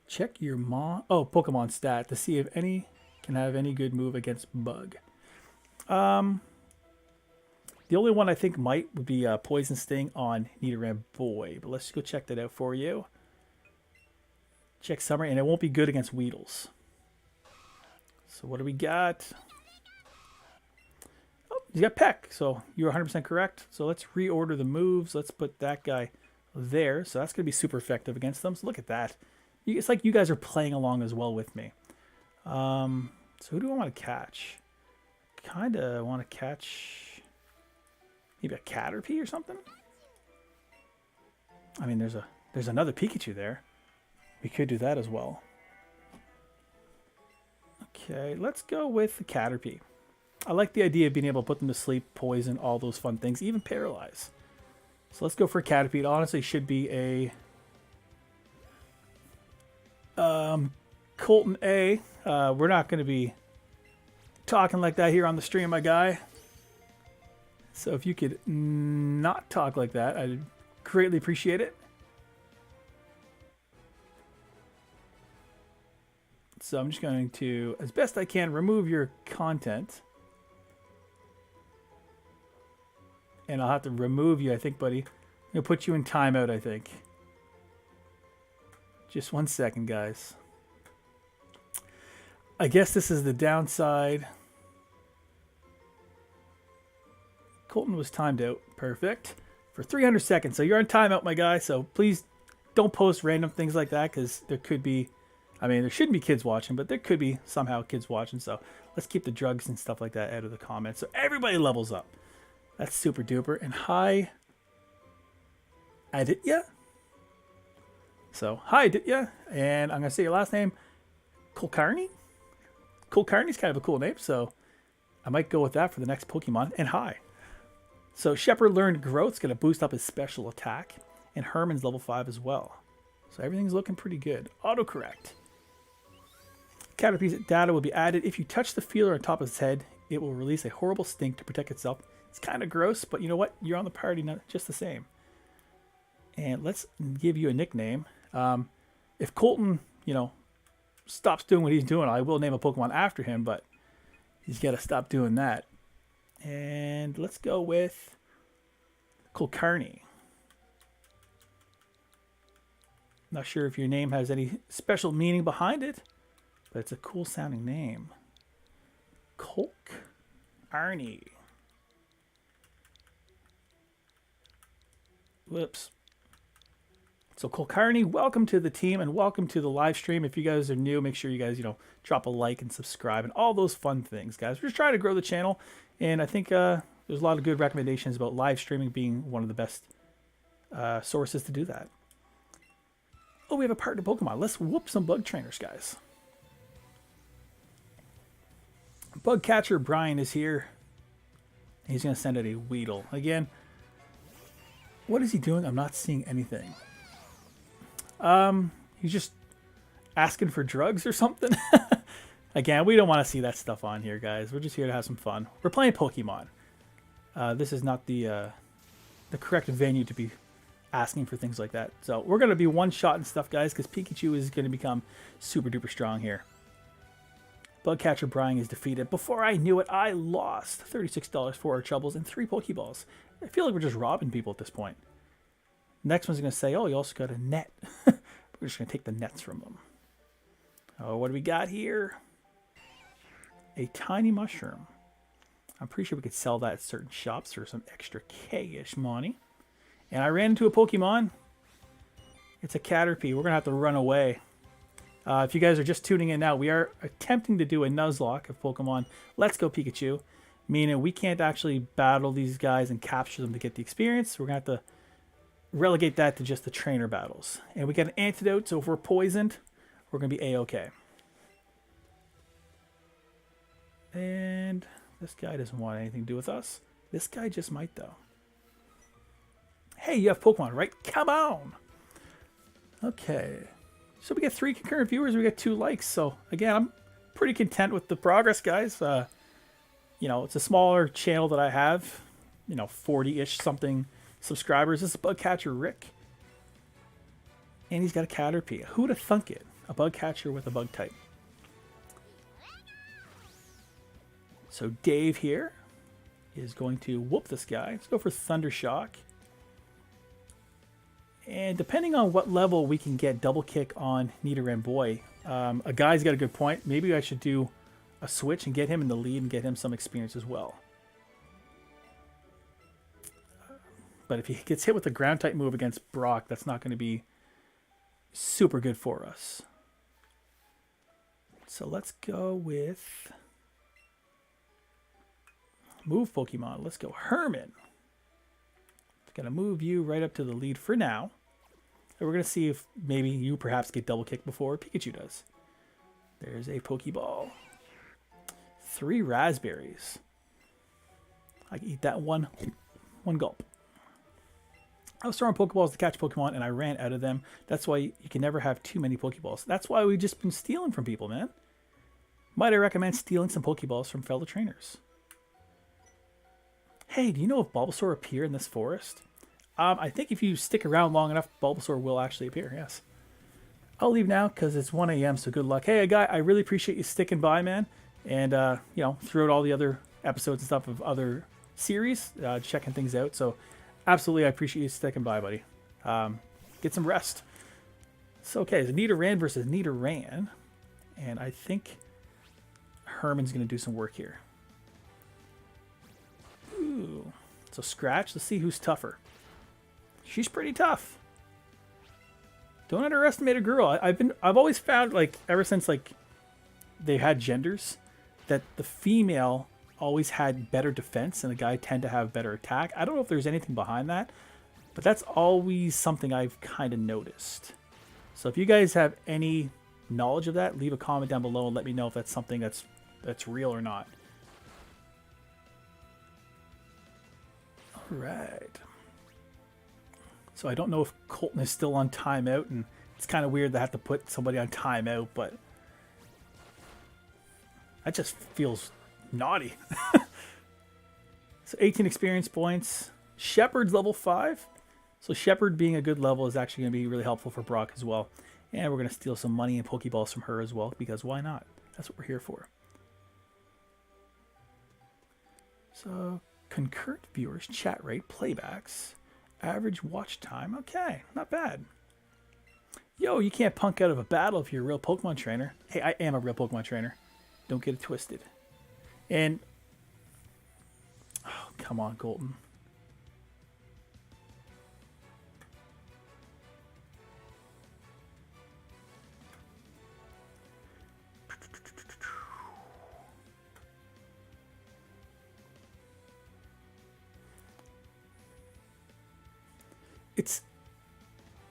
Check your mom... Oh, Pokemon stat to see if any can have any good move against Bug. The only one I think might would be Poison Sting on Nidoran Boy. But let's go check that out for you. Check summary, and it won't be good against Weedles. So what do we got? Oh, he's got Peck, so you're 100% correct. So let's reorder the moves. Let's put that guy there. So that's going to be super effective against them. So look at that. It's like you guys are playing along as well with me. So who do I want to catch? Kind of want to catch maybe a Caterpie or something. I mean, there's another Pikachu there. We could do that as well. Okay, let's go with the Caterpie. I like the idea of being able to put them to sleep, poison, all those fun things, even paralyze. So let's go for a Caterpie. It honestly should be a Colton A. We're not going to be talking like that here on the stream, my guy. So if you could not talk like that, I'd greatly appreciate it. So I'm just going to, as best I can, remove your content. And I'll have to remove you, I think, buddy. I'm going to put you in timeout, I think. Just 1 second, guys. I guess this is the downside. Colton was timed out. Perfect. For 300 seconds. So you're on timeout, my guy. So please don't post random things like that because there could be... I mean, there shouldn't be kids watching, but there could be somehow kids watching. So let's keep the drugs and stuff like that out of the comments. So everybody levels up. That's super duper. And hi, Aditya. So hi, Aditya. And I'm going to say your last name, Kulkarni. Kulkarni's kind of a cool name. So I might go with that for the next Pokemon. And hi. So Shepard learned Growth's going to boost up his special attack. And Herman's level 5 as well. So everything's looking pretty good. Autocorrect. Caterpie's data will be added. If you touch the feeler on top of its head, it will release a horrible stink to protect itself. It's kind of gross, but you know what? You're on the party just the same. And let's give you a nickname. If Colton, stops doing what he's doing, I will name a Pokemon after him, but he's got to stop doing that. And let's go with Kulkarni. Not sure if your name has any special meaning behind it, but it's a cool sounding name. Kulkarni. Whoops. So Kulkarni, welcome to the team and welcome to the live stream. If you guys are new, make sure you guys, drop a like and subscribe and all those fun things, guys. We're just trying to grow the channel, and I think there's a lot of good recommendations about live streaming being one of the best sources to do that. Oh, we have a partner Pokemon. Let's whoop some bug trainers, guys. Bug catcher Brian is here. He's going to send out a Weedle. Again, what is he doing? I'm not seeing anything. He's just asking for drugs or something. Again, we don't want to see that stuff on here, guys. We're just here to have some fun. We're playing Pokemon. This is not the correct venue to be asking for things like that. So we're going to be one-shot and stuff, guys, because Pikachu is going to become super-duper strong here. Bugcatcher Brian is defeated. Before I knew it, I lost $36 for our troubles and 3 Pokeballs. I feel like we're just robbing people at this point. Next one's going to say, oh, you also got a net. We're just going to take the nets from them. Oh, what do we got here? A tiny mushroom. I'm pretty sure we could sell that at certain shops for some extra K-ish money. And I ran into a Pokemon. It's a Caterpie. We're going to have to run away. If you guys are just tuning in now, we are attempting to do a Nuzlocke of Pokemon Let's Go Pikachu. Meaning we can't actually battle these guys and capture them to get the experience. We're going to have to relegate that to just the trainer battles. And we got an antidote, so if we're poisoned, we're going to be A-okay. And this guy doesn't want anything to do with us. This guy just might, though. Hey, you have Pokemon, right? Come on! Okay. So we get 3 concurrent viewers, we get 2 likes. So, again, I'm pretty content with the progress, guys. You know, it's a smaller channel that I have. You know, 40-ish something subscribers. This is Bugcatcher Rick. And he's got a Caterpie. Who would have thunk it? A Bugcatcher with a bug type. So Dave here is going to whoop this guy. Let's go for Thunder Shock. And depending on what level we can get double kick on Nidoran Boy, a guy's got a good point. Maybe I should do a switch and get him in the lead and get him some experience as well. But if he gets hit with a ground type move against Brock, that's not going to be super good for us. So let's go with move Pokemon. Let's go Herman. Going to move you right up to the lead for now. And we're going to see if maybe you perhaps get double kick before Pikachu does. There's a Pokeball. 3 raspberries. I can eat that one gulp. I was throwing Pokeballs to catch Pokemon and I ran out of them. That's why you can never have too many Pokeballs. That's why we've just been stealing from people, man. Might I recommend stealing some Pokeballs from fellow trainers? Hey, do you know if Bulbasaur appear in this forest? I think if you stick around long enough, Bulbasaur will actually appear, yes. I'll leave now because it's 1 a.m., so good luck. Hey, guy, I really appreciate you sticking by, man. And, you know, throughout all the other episodes and stuff of other series, checking things out. So, absolutely, I appreciate you sticking by, buddy. Get some rest. So, okay, it's Nidoran versus Nidoran. And I think Herman's going to do some work here. Ooh. So Scratch, let's see who's tougher. She's pretty tough. Don't underestimate a girl. I've always found, like, ever since like they had genders, that the female always had better defense and the guy tend to have better attack. I don't know if there's anything behind that, but that's always something I've kind of noticed. So if you guys have any knowledge of that, leave a comment down below and let me know if that's something that's real or not. Right. So I don't know if Colton is still on timeout, and it's kind of weird to have to put somebody on timeout, but that just feels naughty. So 18 experience points. Shepherd's level 5. So Shepherd being a good level is actually going to be really helpful for Brock as well. And we're going to steal some money and Pokeballs from her as well, because why not? That's what we're here for. So concurrent viewers, chat rate, playbacks, average watch time. Okay, not bad. Yo, you can't punk out of a battle if you're a real Pokemon trainer. Hey, I am a real Pokemon trainer. Don't get it twisted. And, oh, come on, Colton.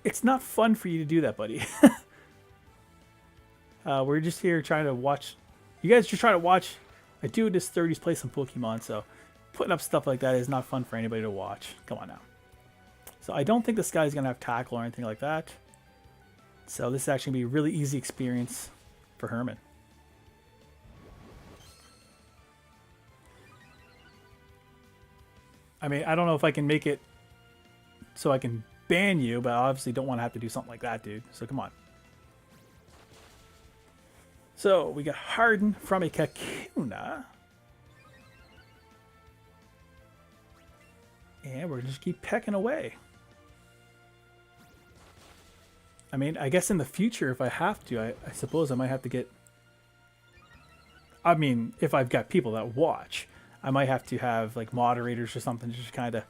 It's not fun for you to do that, buddy. We're just here trying to watch. You guys are just trying to watch a dude in his 30s play some Pokemon, so putting up stuff like that is not fun for anybody to watch. Come on now. So I don't think this guy's going to have tackle or anything like that. So this is actually going to be a really easy experience for Herman. I mean, I don't know if I can make it so I can ban you, but I obviously don't want to have to do something like that, dude. So come on. So we got Harden from a Kakuna. And we're going to just keep pecking away. I mean, I guess in the future, if I have to, I suppose I might have to get... I mean, if I've got people that watch, I might have to have like moderators or something to just kind of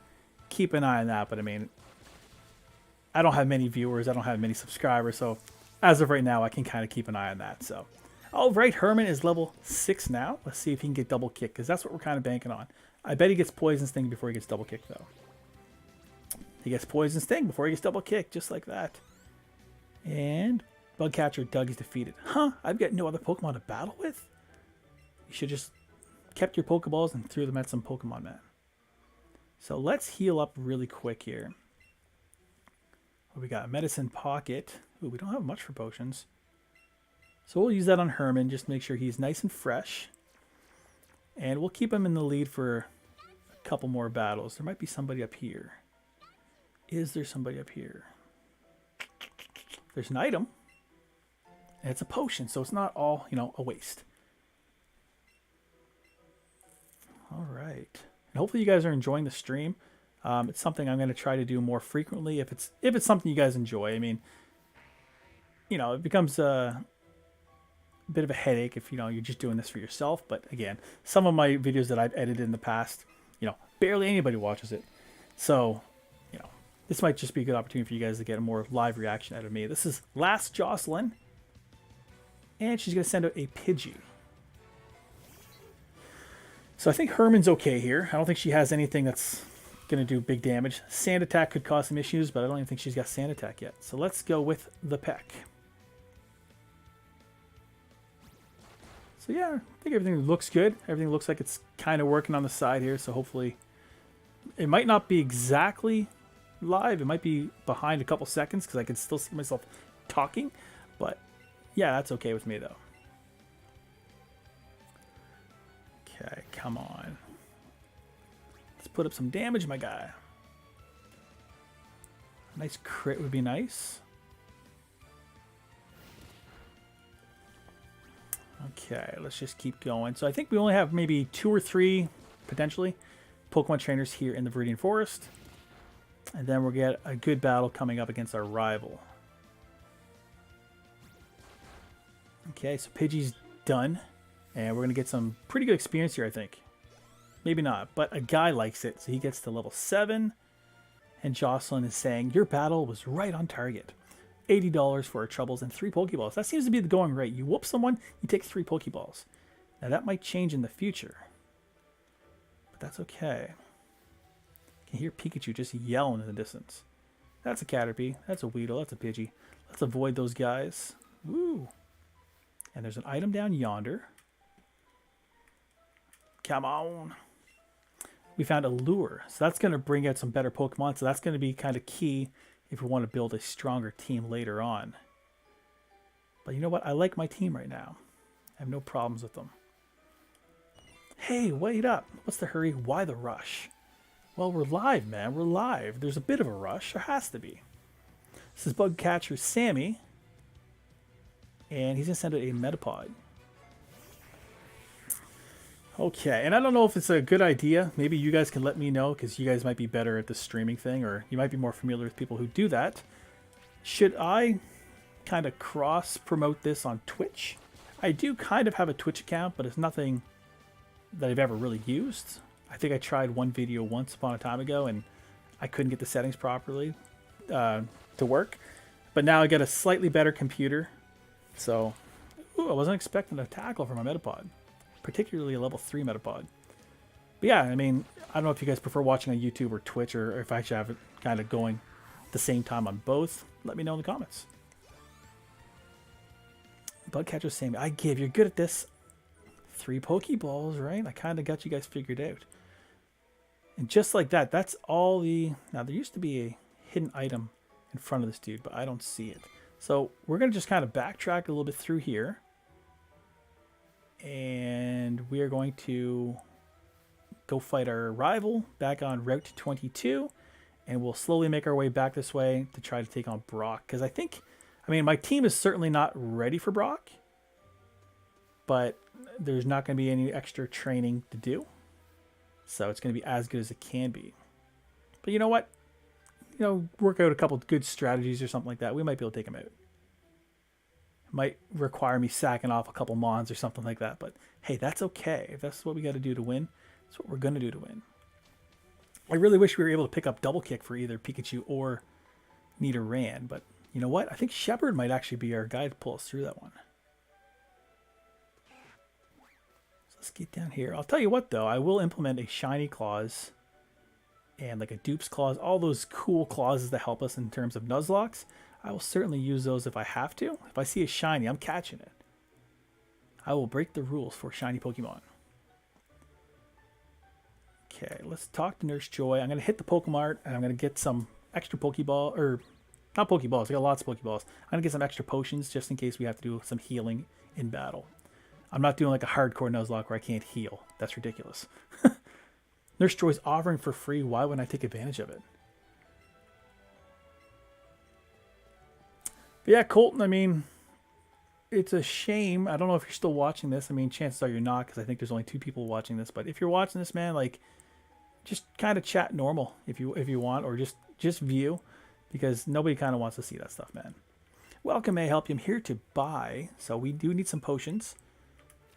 keep an eye on that. But I mean, I don't have many viewers. I don't have many subscribers. So as of right now, I can kind of keep an eye on that. So, all right, Herman is level 6 now. Let's see if he can get double kick, because that's what we're kind of banking on. I bet he gets Poison Sting before he gets double kick, though. He gets Poison Sting before he gets double kick, just like that. And Bugcatcher Doug is defeated. Huh? I've got no other Pokemon to battle with? You should just kept your Pokeballs and threw them at some Pokemon, man. So let's heal up really quick here. What we got? Medicine Pocket. Ooh, we don't have much for potions. So we'll use that on Herman, just to make sure he's nice and fresh. And we'll keep him in the lead for a couple more battles. There might be somebody up here. Is there somebody up here? There's an item. And it's a potion, so it's not all, you know, a waste. All right. And hopefully you guys are enjoying the stream. It's something I'm going to try to do more frequently if it's something you guys enjoy. I mean, you know, it becomes a bit of a headache if, you know, you're just doing this for yourself. But again, some of my videos that I've edited in the past, you know, barely anybody watches it. So, you know, this might just be a good opportunity for you guys to get a more live reaction out of me. This is Last Jocelyn. And she's going to send out a Pidgey. So I think Herman's okay here. I don't think she has anything that's going to do big damage. Sand Attack could cause some issues, but I don't even think she's got Sand Attack yet. So let's go with the Peck. So yeah, I think everything looks good. Everything looks like it's kind of working on the side here. So hopefully it might not be exactly live. It might be behind a couple seconds because I can still see myself talking. But yeah, that's okay with me though. Okay, come on. Let's put up some damage, my guy. A nice crit would be nice. Okay, let's just keep going. So I think we only have maybe 2 or 3, potentially, Pokemon trainers here in the Viridian Forest. And then we'll get a good battle coming up against our rival. Okay, so Pidgey's done. And we're going to get some pretty good experience here, I think. Maybe not, but a guy likes it, so he gets to level 7. And Jocelyn is saying, your battle was right on target. $80 for our troubles and 3 Pokeballs. That seems to be the going rate. You whoop someone, you take 3 Pokeballs. Now that might change in the future. But that's okay. You can hear Pikachu just yelling in the distance. That's a Caterpie. That's a Weedle. That's a Pidgey. Let's avoid those guys. Woo! And there's an item down yonder. Come on. We found a lure. So that's going to bring out some better Pokemon. So that's going to be kind of key if we want to build a stronger team later on. But you know what? I like my team right now. I have no problems with them. Hey, wait up. What's the hurry? Why the rush? Well, we're live, man. We're live. There's a bit of a rush. There has to be. This is Bugcatcher Sammy. And he's going to send out a Metapod. Okay, and I don't know if it's a good idea. Maybe you guys can let me know, because you guys might be better at the streaming thing, or you might be more familiar with people who do that. Should I kind of cross-promote this on Twitch? I do kind of have a Twitch account, but it's nothing that I've ever really used. I think I tried one video once upon a time ago, and I couldn't get the settings properly to work. But now I got a slightly better computer, so ooh, I wasn't expecting a tackle from my Metapod. Particularly a level 3 Metapod. But yeah, I mean, I don't know if you guys prefer watching on YouTube or Twitch, or if I should have it kind of going at the same time on both. Let me know in the comments. Bugcatcher Sammy, I give. You're good at this. 3 Pokeballs, right? I kind of got you guys figured out. And just like that, that's all the... Now, there used to be a hidden item in front of this dude, but I don't see it. So we're going to just kind of backtrack a little bit through here. And we are going to go fight our rival back on Route 22. And we'll slowly make our way back this way to try to take on Brock. Because I mean, my team is certainly not ready for Brock. But there's not going to be any extra training to do. So it's going to be as good as it can be. But you know what? You know, work out a couple of good strategies or something like that. We might be able to take him out. It might require me sacking off a couple mons or something like that. But hey, that's okay. If that's what we got to do to win, that's what we're going to do to win. I really wish we were able to pick up double kick for either Pikachu or Nidoran. But you know what? I think Shepard might actually be our guy to pull us through that one. Let's get down here. I'll tell you what, though. I will implement a shiny clause and like a dupes clause. All those cool clauses that help us in terms of Nuzlocks. I will certainly use those if I have to. If I see a shiny, I'm catching it. I will break the rules for shiny Pokemon. Okay, let's talk to Nurse Joy. I'm going to hit the Pokemart and I'm going to get some extra Pokeball. Or, not Pokeballs. I got lots of Pokeballs. I'm going to get some extra potions just in case we have to do some healing in battle. I'm not doing like a hardcore Nuzlocke where I can't heal. That's ridiculous. Nurse Joy's offering for free. Why wouldn't I take advantage of it? But yeah, Colton, I mean, it's a shame. I don't know if you're still watching this. I mean, chances are you're not because I think there's only 2 people watching this. But if you're watching this, man, like, just kind of chat normal if you want, or just view, because nobody kind of wants to see that stuff, man. Welcome, may I help you? I'm here to buy. So we do need some potions.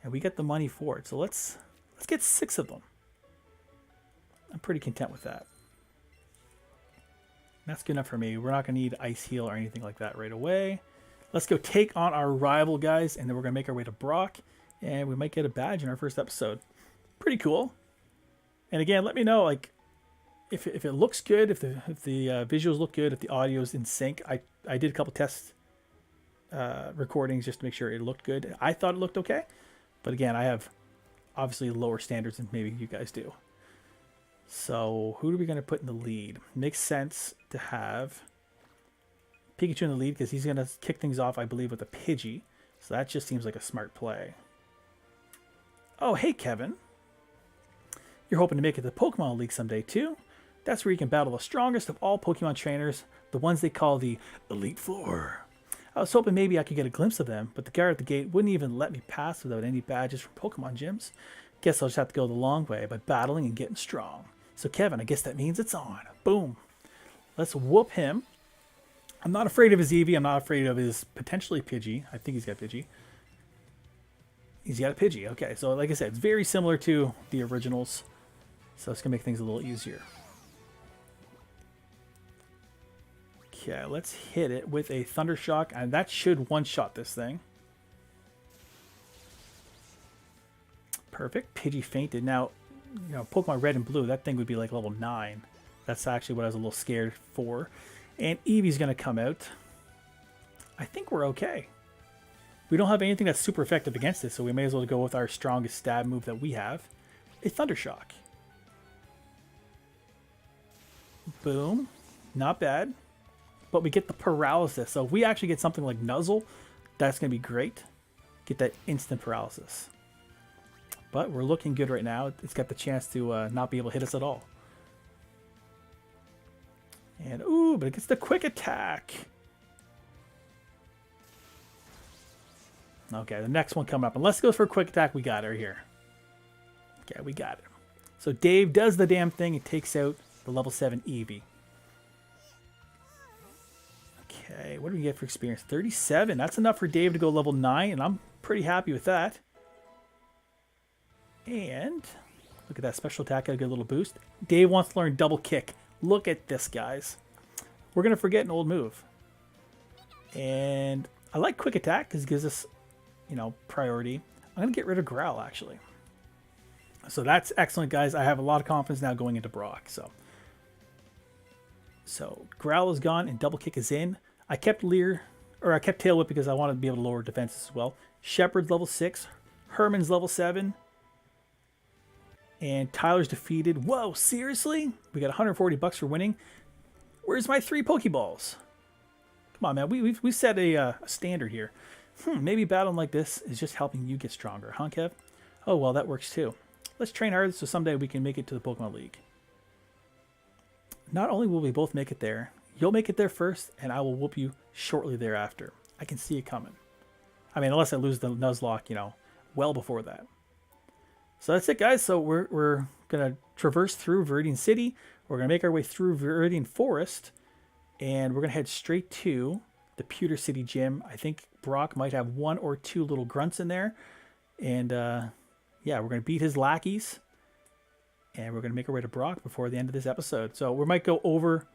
And we get the money for it. So let's get 6 of them. I'm pretty content with that. That's good enough for me. We're not going to need Ice Heal or anything like that right away. Let's go take on our rival, guys. And then we're going to make our way to Brock. And we might get a badge in our first episode. Pretty cool. And again, let me know like if it looks good, if the visuals look good, if the audio's in sync. I did a couple test recordings just to make sure it looked good. I thought it looked okay. But again, I have obviously lower standards than maybe you guys do. So who are we going to put in the lead? Makes sense to have Pikachu in the lead because he's going to kick things off, I believe, with a Pidgey. So that just seems like a smart play. Oh, hey, Kevin. You're hoping to make it to the Pokemon League someday, too? That's where you can battle the strongest of all Pokemon trainers, the ones they call the Elite Four. I was hoping maybe I could get a glimpse of them, but the guard at the gate wouldn't even let me pass without any badges from Pokemon gyms. Guess I'll just have to go the long way by battling and getting strong. So Kevin, I guess that means it's on. Boom. Let's whoop him. I'm not afraid of his Eevee. I'm not afraid of his potentially Pidgey. I think he's got Pidgey. He's got a Pidgey. Okay, so like I said, it's very similar to the originals. So it's going to make things a little easier. Okay, let's hit it with a Thunder Shock, and that should one-shot this thing. Perfect. Pidgey fainted. Now, you know, Pokemon Red and Blue, that thing would be like level 9. That's actually what I was a little scared for. And Eevee's going to come out. I think we're okay. We don't have anything that's super effective against it, so we may as well go with our strongest stab move that we have. A Thunder Shock. Boom. Not bad. But we get the paralysis. So if we actually get something like Nuzzle, that's going to be great. Get that instant paralysis. But we're looking good right now. It's got the chance to not be able to hit us at all. And, ooh, but it gets the quick attack. Okay, the next one coming up. And let's go for a quick attack. We got her here. Okay, we got it. So Dave does the damn thing. It takes out the level 7 Eevee. Okay, what do we get for experience? 37. That's enough for Dave to go level 9, and I'm pretty happy with that. And look at that special attack. Got a good little boost. Dave wants to learn double kick. Look at this, guys. We're going to forget an old move. And I like quick attack because it gives us, you know, priority. I'm going to get rid of Growl, actually. So that's excellent, guys. I have a lot of confidence now going into Brock. So Growl is gone and double kick is in. I kept Tail Whip because I wanted to be able to lower defenses as well. Shepard's level 6. Herman's level 7. And Tyler's defeated. Whoa, seriously? We got 140 bucks for winning. Where's my 3 Pokeballs? Come on, man. We set a standard here. Maybe battling like this is just helping you get stronger, huh, Kev? Oh, well, that works too. Let's train hard so someday we can make it to the Pokemon League. Not only will we both make it there, you'll make it there first, and I will whoop you shortly thereafter. I can see it coming. I mean, unless I lose the Nuzlocke, you know, well before that. So that's it, guys. So we're going to traverse through Viridian City. We're going to make our way through Viridian Forest. And we're going to head straight to the Pewter City Gym. I think Brock might have 1 or 2 little grunts in there. And, yeah, we're going to beat his lackeys. And we're going to make our way to Brock before the end of this episode. So we might go over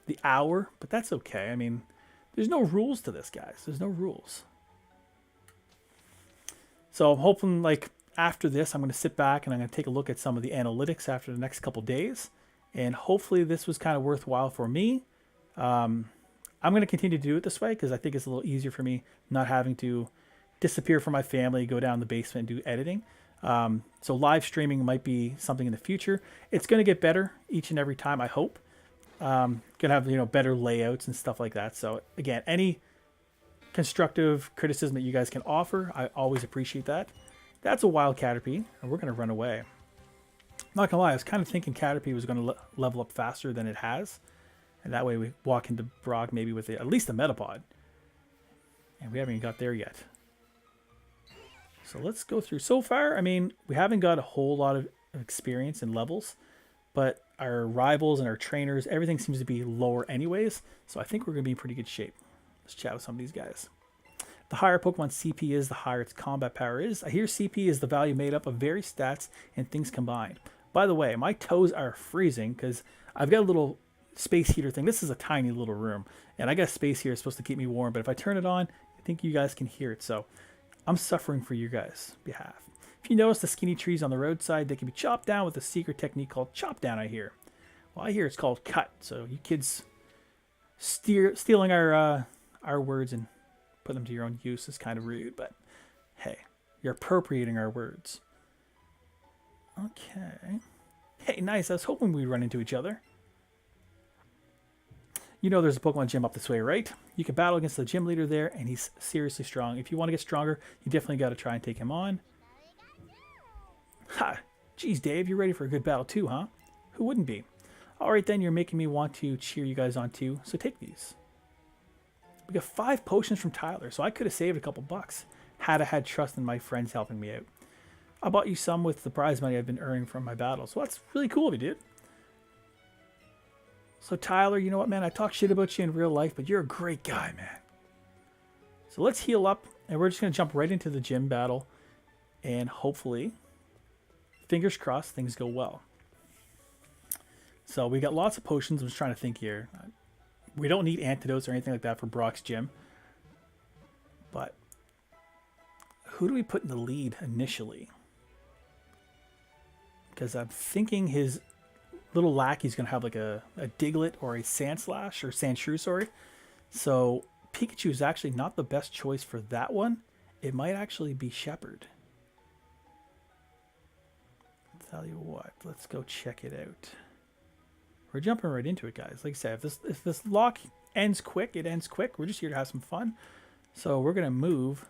the hour, but that's okay. I mean, there's no rules to this, guys. There's no rules. So I'm hoping, like, after this, I'm going to sit back and I'm going to take a look at some of the analytics after the next couple days. And hopefully this was kind of worthwhile for me. I'm going to continue to do it this way because I think it's a little easier for me not having to disappear from my family, go down the basement, and do editing. So live streaming might be something in the future. It's going to get better each and every time, I hope. Going to have, you know, better layouts and stuff like that. So again, any constructive criticism that you guys can offer, I always appreciate that. That's a wild Caterpie, and we're going to run away. Not going to lie, I was kind of thinking Caterpie was going to level up faster than it has. And that way we walk into Brock maybe with at least a Metapod. And we haven't even got there yet. So let's go through. So far, I mean, we haven't got a whole lot of experience and levels. But our rivals and our trainers, everything seems to be lower anyways. So I think we're going to be in pretty good shape. Let's chat with some of these guys. The higher Pokemon CP is, the higher its combat power is. I hear CP is the value made up of various stats and things combined. By the way, my toes are freezing because I've got a little space heater thing. This is a tiny little room, and I got a space here supposed to keep me warm, but if I turn it on, I think you guys can hear it. So I'm suffering for your guys' behalf. If you notice the skinny trees on the roadside, they can be chopped down with a secret technique called chop down, I hear. Well, I hear it's called cut. So you kids stealing our words and put them to your own use is kind of rude, but hey, you're appropriating our words. Okay. Hey, nice. I was hoping we'd run into each other. You know there's a Pokemon gym up this way, right? You can battle against the gym leader there, and he's seriously strong. If you want to get stronger, you definitely got to try and take him on. Ha! Geez, Dave, you're ready for a good battle too, huh? Who wouldn't be? All right, then, you're making me want to cheer you guys on too, so take these. We got 5 potions from Tyler, so I could have saved a couple bucks had I had trust in my friends helping me out. I bought you some with the prize money I've been earning from my battles. So that's really cool of you, dude. So Tyler, you know what, man? I talk shit about you in real life, but you're a great guy, man. So let's heal up, and we're just going to jump right into the gym battle. And hopefully, fingers crossed, things go well. So we got lots of potions. I'm just trying to think here. We don't need antidotes or anything like that for Brock's gym. But who do we put in the lead initially? Because I'm thinking his little lackey's going to have like a Diglett or a Sandslash or Sandshrew, sorry. So Pikachu is actually not the best choice for that one. It might actually be Shepherd. Tell you what, let's go check it out. We're jumping right into it, guys. Like I said, if this lock ends quick, it ends quick. We're just here to have some fun. So we're going to move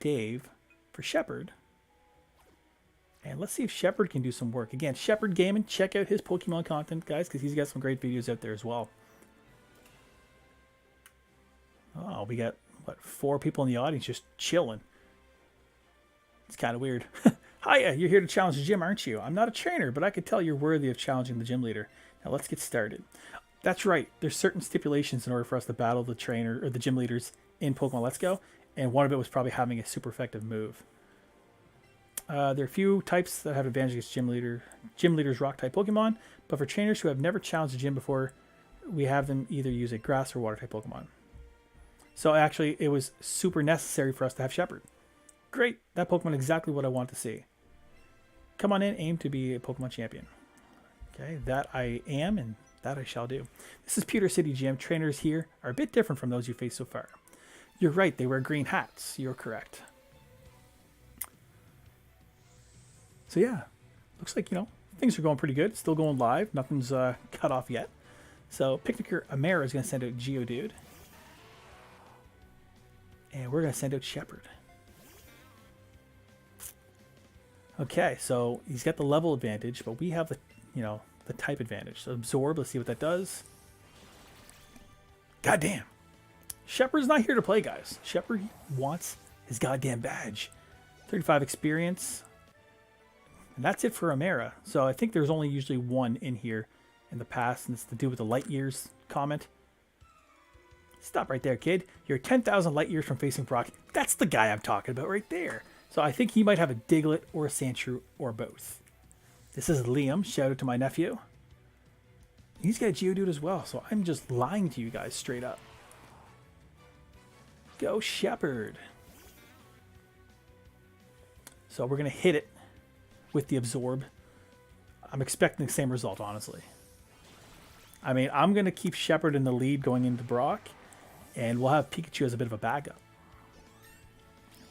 Dave for Shepherd. And let's see if Shepherd can do some work. Again, Shepherd Gaming, check out his Pokemon content, guys, because he's got some great videos out there as well. Oh, we got, what, 4 people in the audience just chilling. It's kind of weird. Hiya, you're here to challenge the gym, aren't you? I'm not a trainer, but I could tell you're worthy of challenging the gym leader. Now let's get started. That's right. There's certain stipulations in order for us to battle the trainer or the gym leaders in Pokemon Let's Go, and one of it was probably having a super effective move. There are a few types that have advantage against gym leaders rock-type Pokemon, but for trainers who have never challenged a gym before, we have them either use a grass or water-type Pokemon. So actually, it was super necessary for us to have Shepherd. Great, that Pokemon is exactly what I want to see. Come on in, aim to be a Pokemon champion. Okay, that I am, and that I shall do. This is Pewter City Gym. Trainers here are a bit different from those you faced so far. You're right, they wear green hats. You're correct. So yeah, looks like, things are going pretty good. Still going live. Nothing's cut off yet. So Picnicker Amara is going to send out Geodude. And we're going to send out Shepherd. Okay, so he's got the level advantage, but we have the, the type advantage. So Absorb, let's see what that does. Goddamn. Shepherd's not here to play, guys. Shepherd wants his goddamn badge. 35 experience. And that's it for Amara. So I think there's only usually one in here in the past, and it's to do with the light years comment. Stop right there, kid. You're 10,000 light years from facing Brock. That's the guy I'm talking about right there. So I think he might have a Diglett or a Sandshrew or both. This is Liam. Shout out to my nephew. He's got a Geodude as well, so I'm just lying to you guys straight up. Go Shepherd. So we're going to hit it with the Absorb. I'm expecting the same result, honestly. I mean, I'm going to keep Shepherd in the lead going into Brock, and we'll have Pikachu as a bit of a backup.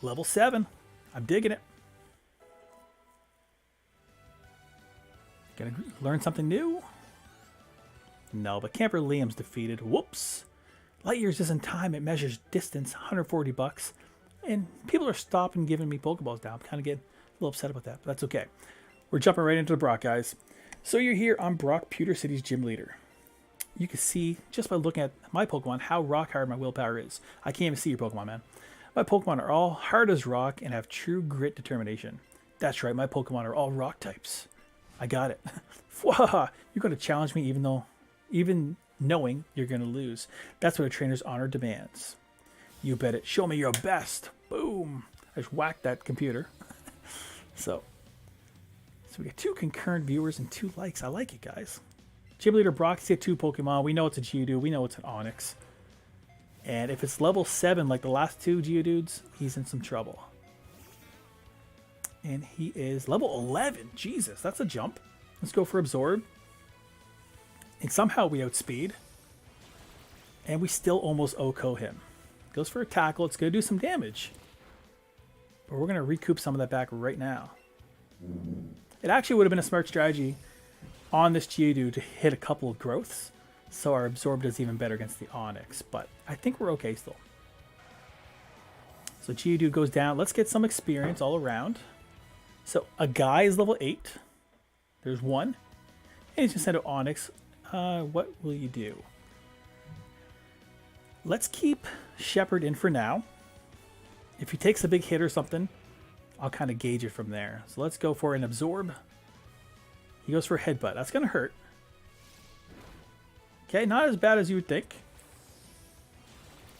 Level 7. I'm digging it. Gonna learn something new? No, but Camper Liam's defeated. Whoops. Light years isn't time. It measures distance, 140 bucks. And people are stopping giving me Pokeballs now. I'm kind of getting a little upset about that, but that's okay. We're jumping right into the Brock, guys. So you're here on Brock, Pewter City's gym leader. You can see, just by looking at my Pokemon, how rock hard my willpower is. I can't even see your Pokemon, man. My Pokemon are all hard as rock and have true grit determination. That's right, my Pokemon are all rock types. I got it. You're going to challenge me even knowing you're going to lose. That's what a trainer's honor demands. You bet it. Show me your best. Boom. I just whacked that computer. So we got 2 concurrent viewers and 2 likes. I like it, guys. Gym Leader Brock's got 2 Pokemon. We know it's a Geodude. We know it's an Onix. And if it's level 7 like the last 2 Geodudes, he's in some trouble. And he is level 11. Jesus, that's a jump. Let's go for Absorb. And somehow we outspeed. And we still almost OHKO him. Goes for a tackle. It's going to do some damage. But we're going to recoup some of that back right now. It actually would have been a smart strategy on this Geodude to hit a couple of growths. So our Absorb does even better against the Onix. But I think we're okay still. So Geodude goes down. Let's get some experience all around. So a guy is level 8. There's one. And he's going to send out Onix. What will you do? Let's keep Shepherd in for now. If he takes a big hit or something, I'll kind of gauge it from there. So let's go for an Absorb. He goes for a Headbutt. That's going to hurt. Okay, not as bad as you would think.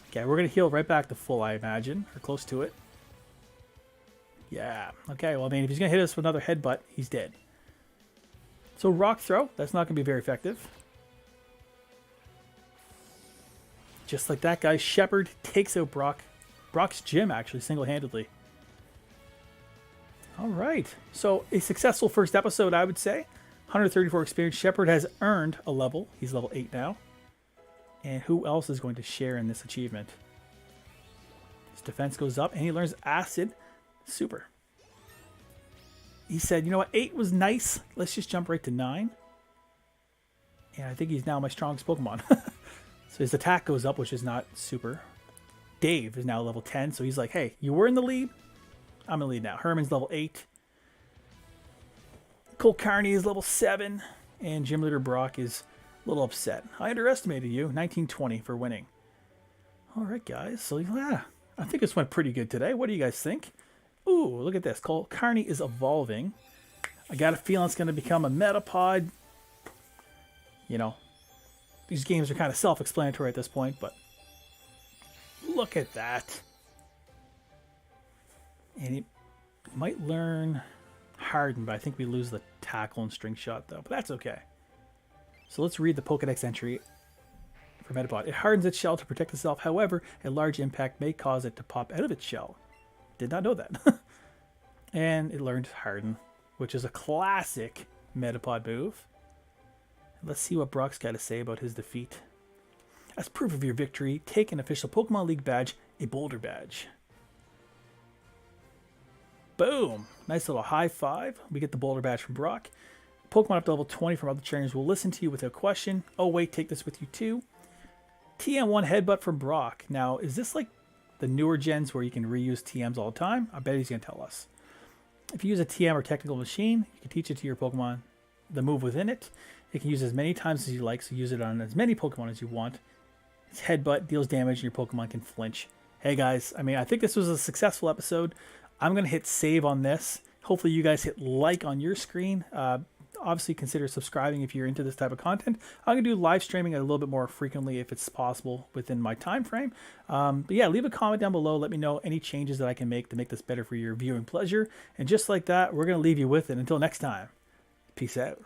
Okay, we're going to heal right back to full, I imagine. Or close to it. Yeah. Okay, well, I mean, if he's going to hit us with another Headbutt, he's dead. So Rock Throw. That's not going to be very effective. Just like that, guys, Shepherd takes out Brock's gym, actually, single-handedly. All right. So a successful first episode, I would say. 134 experience. Shepherd has earned a level. He's level 8 now. And who else is going to share in this achievement? His defense goes up, and he learns Acid. Super. He said, you know what? 8 was nice. Let's just jump right to 9. And I think he's now my strongest Pokemon. So his attack goes up, which is not super. Dave is now level 10. So he's like, hey, you were in the lead. I'm in the lead now. Herman's level 8. Cole Carney is level 7. And Gym Leader Brock is a little upset. I underestimated you. 1920 for winning. All right, guys. So, yeah, I think this went pretty good today. What do you guys think? Ooh, look at this. Cole Carney is evolving. I got a feeling it's going to become a Metapod. You know, these games are kind of self-explanatory at this point, but look at that. And he might learn Harden, but I think we lose the tackle and string shot, though. But that's okay. So let's read the Pokedex entry for Metapod. It hardens its shell to protect itself. However, a large impact may cause it to pop out of its shell. Did not know that. And it learned Harden, which is a classic Metapod move. Let's see what Brock's got to say about his defeat. As proof of your victory, take an official Pokemon League badge, a Boulder badge. Boom. Nice little high five. We get the boulder badge from Brock. Pokemon up to level 20 from other trainers will listen to you without question. Oh wait, take this with you too. TM1 headbutt from Brock. Now, is this like the newer gens where you can reuse TMs all the time? I bet he's going to tell us. If you use a TM or technical machine, you can teach it to your Pokemon the move within it. You can use it as many times as you like, so use it on as many Pokemon as you want. Its headbutt deals damage and your Pokemon can flinch. Hey guys, I mean, I think this was a successful episode. I'm going to hit save on this. Hopefully you guys hit like on your screen. Obviously consider subscribing if you're into this type of content. I'm going to do live streaming a little bit more frequently if it's possible within my time frame. But yeah, leave a comment down below. Let me know any changes that I can make to make this better for your viewing pleasure. And just like that, we're going to leave you with it. Until next time, peace out.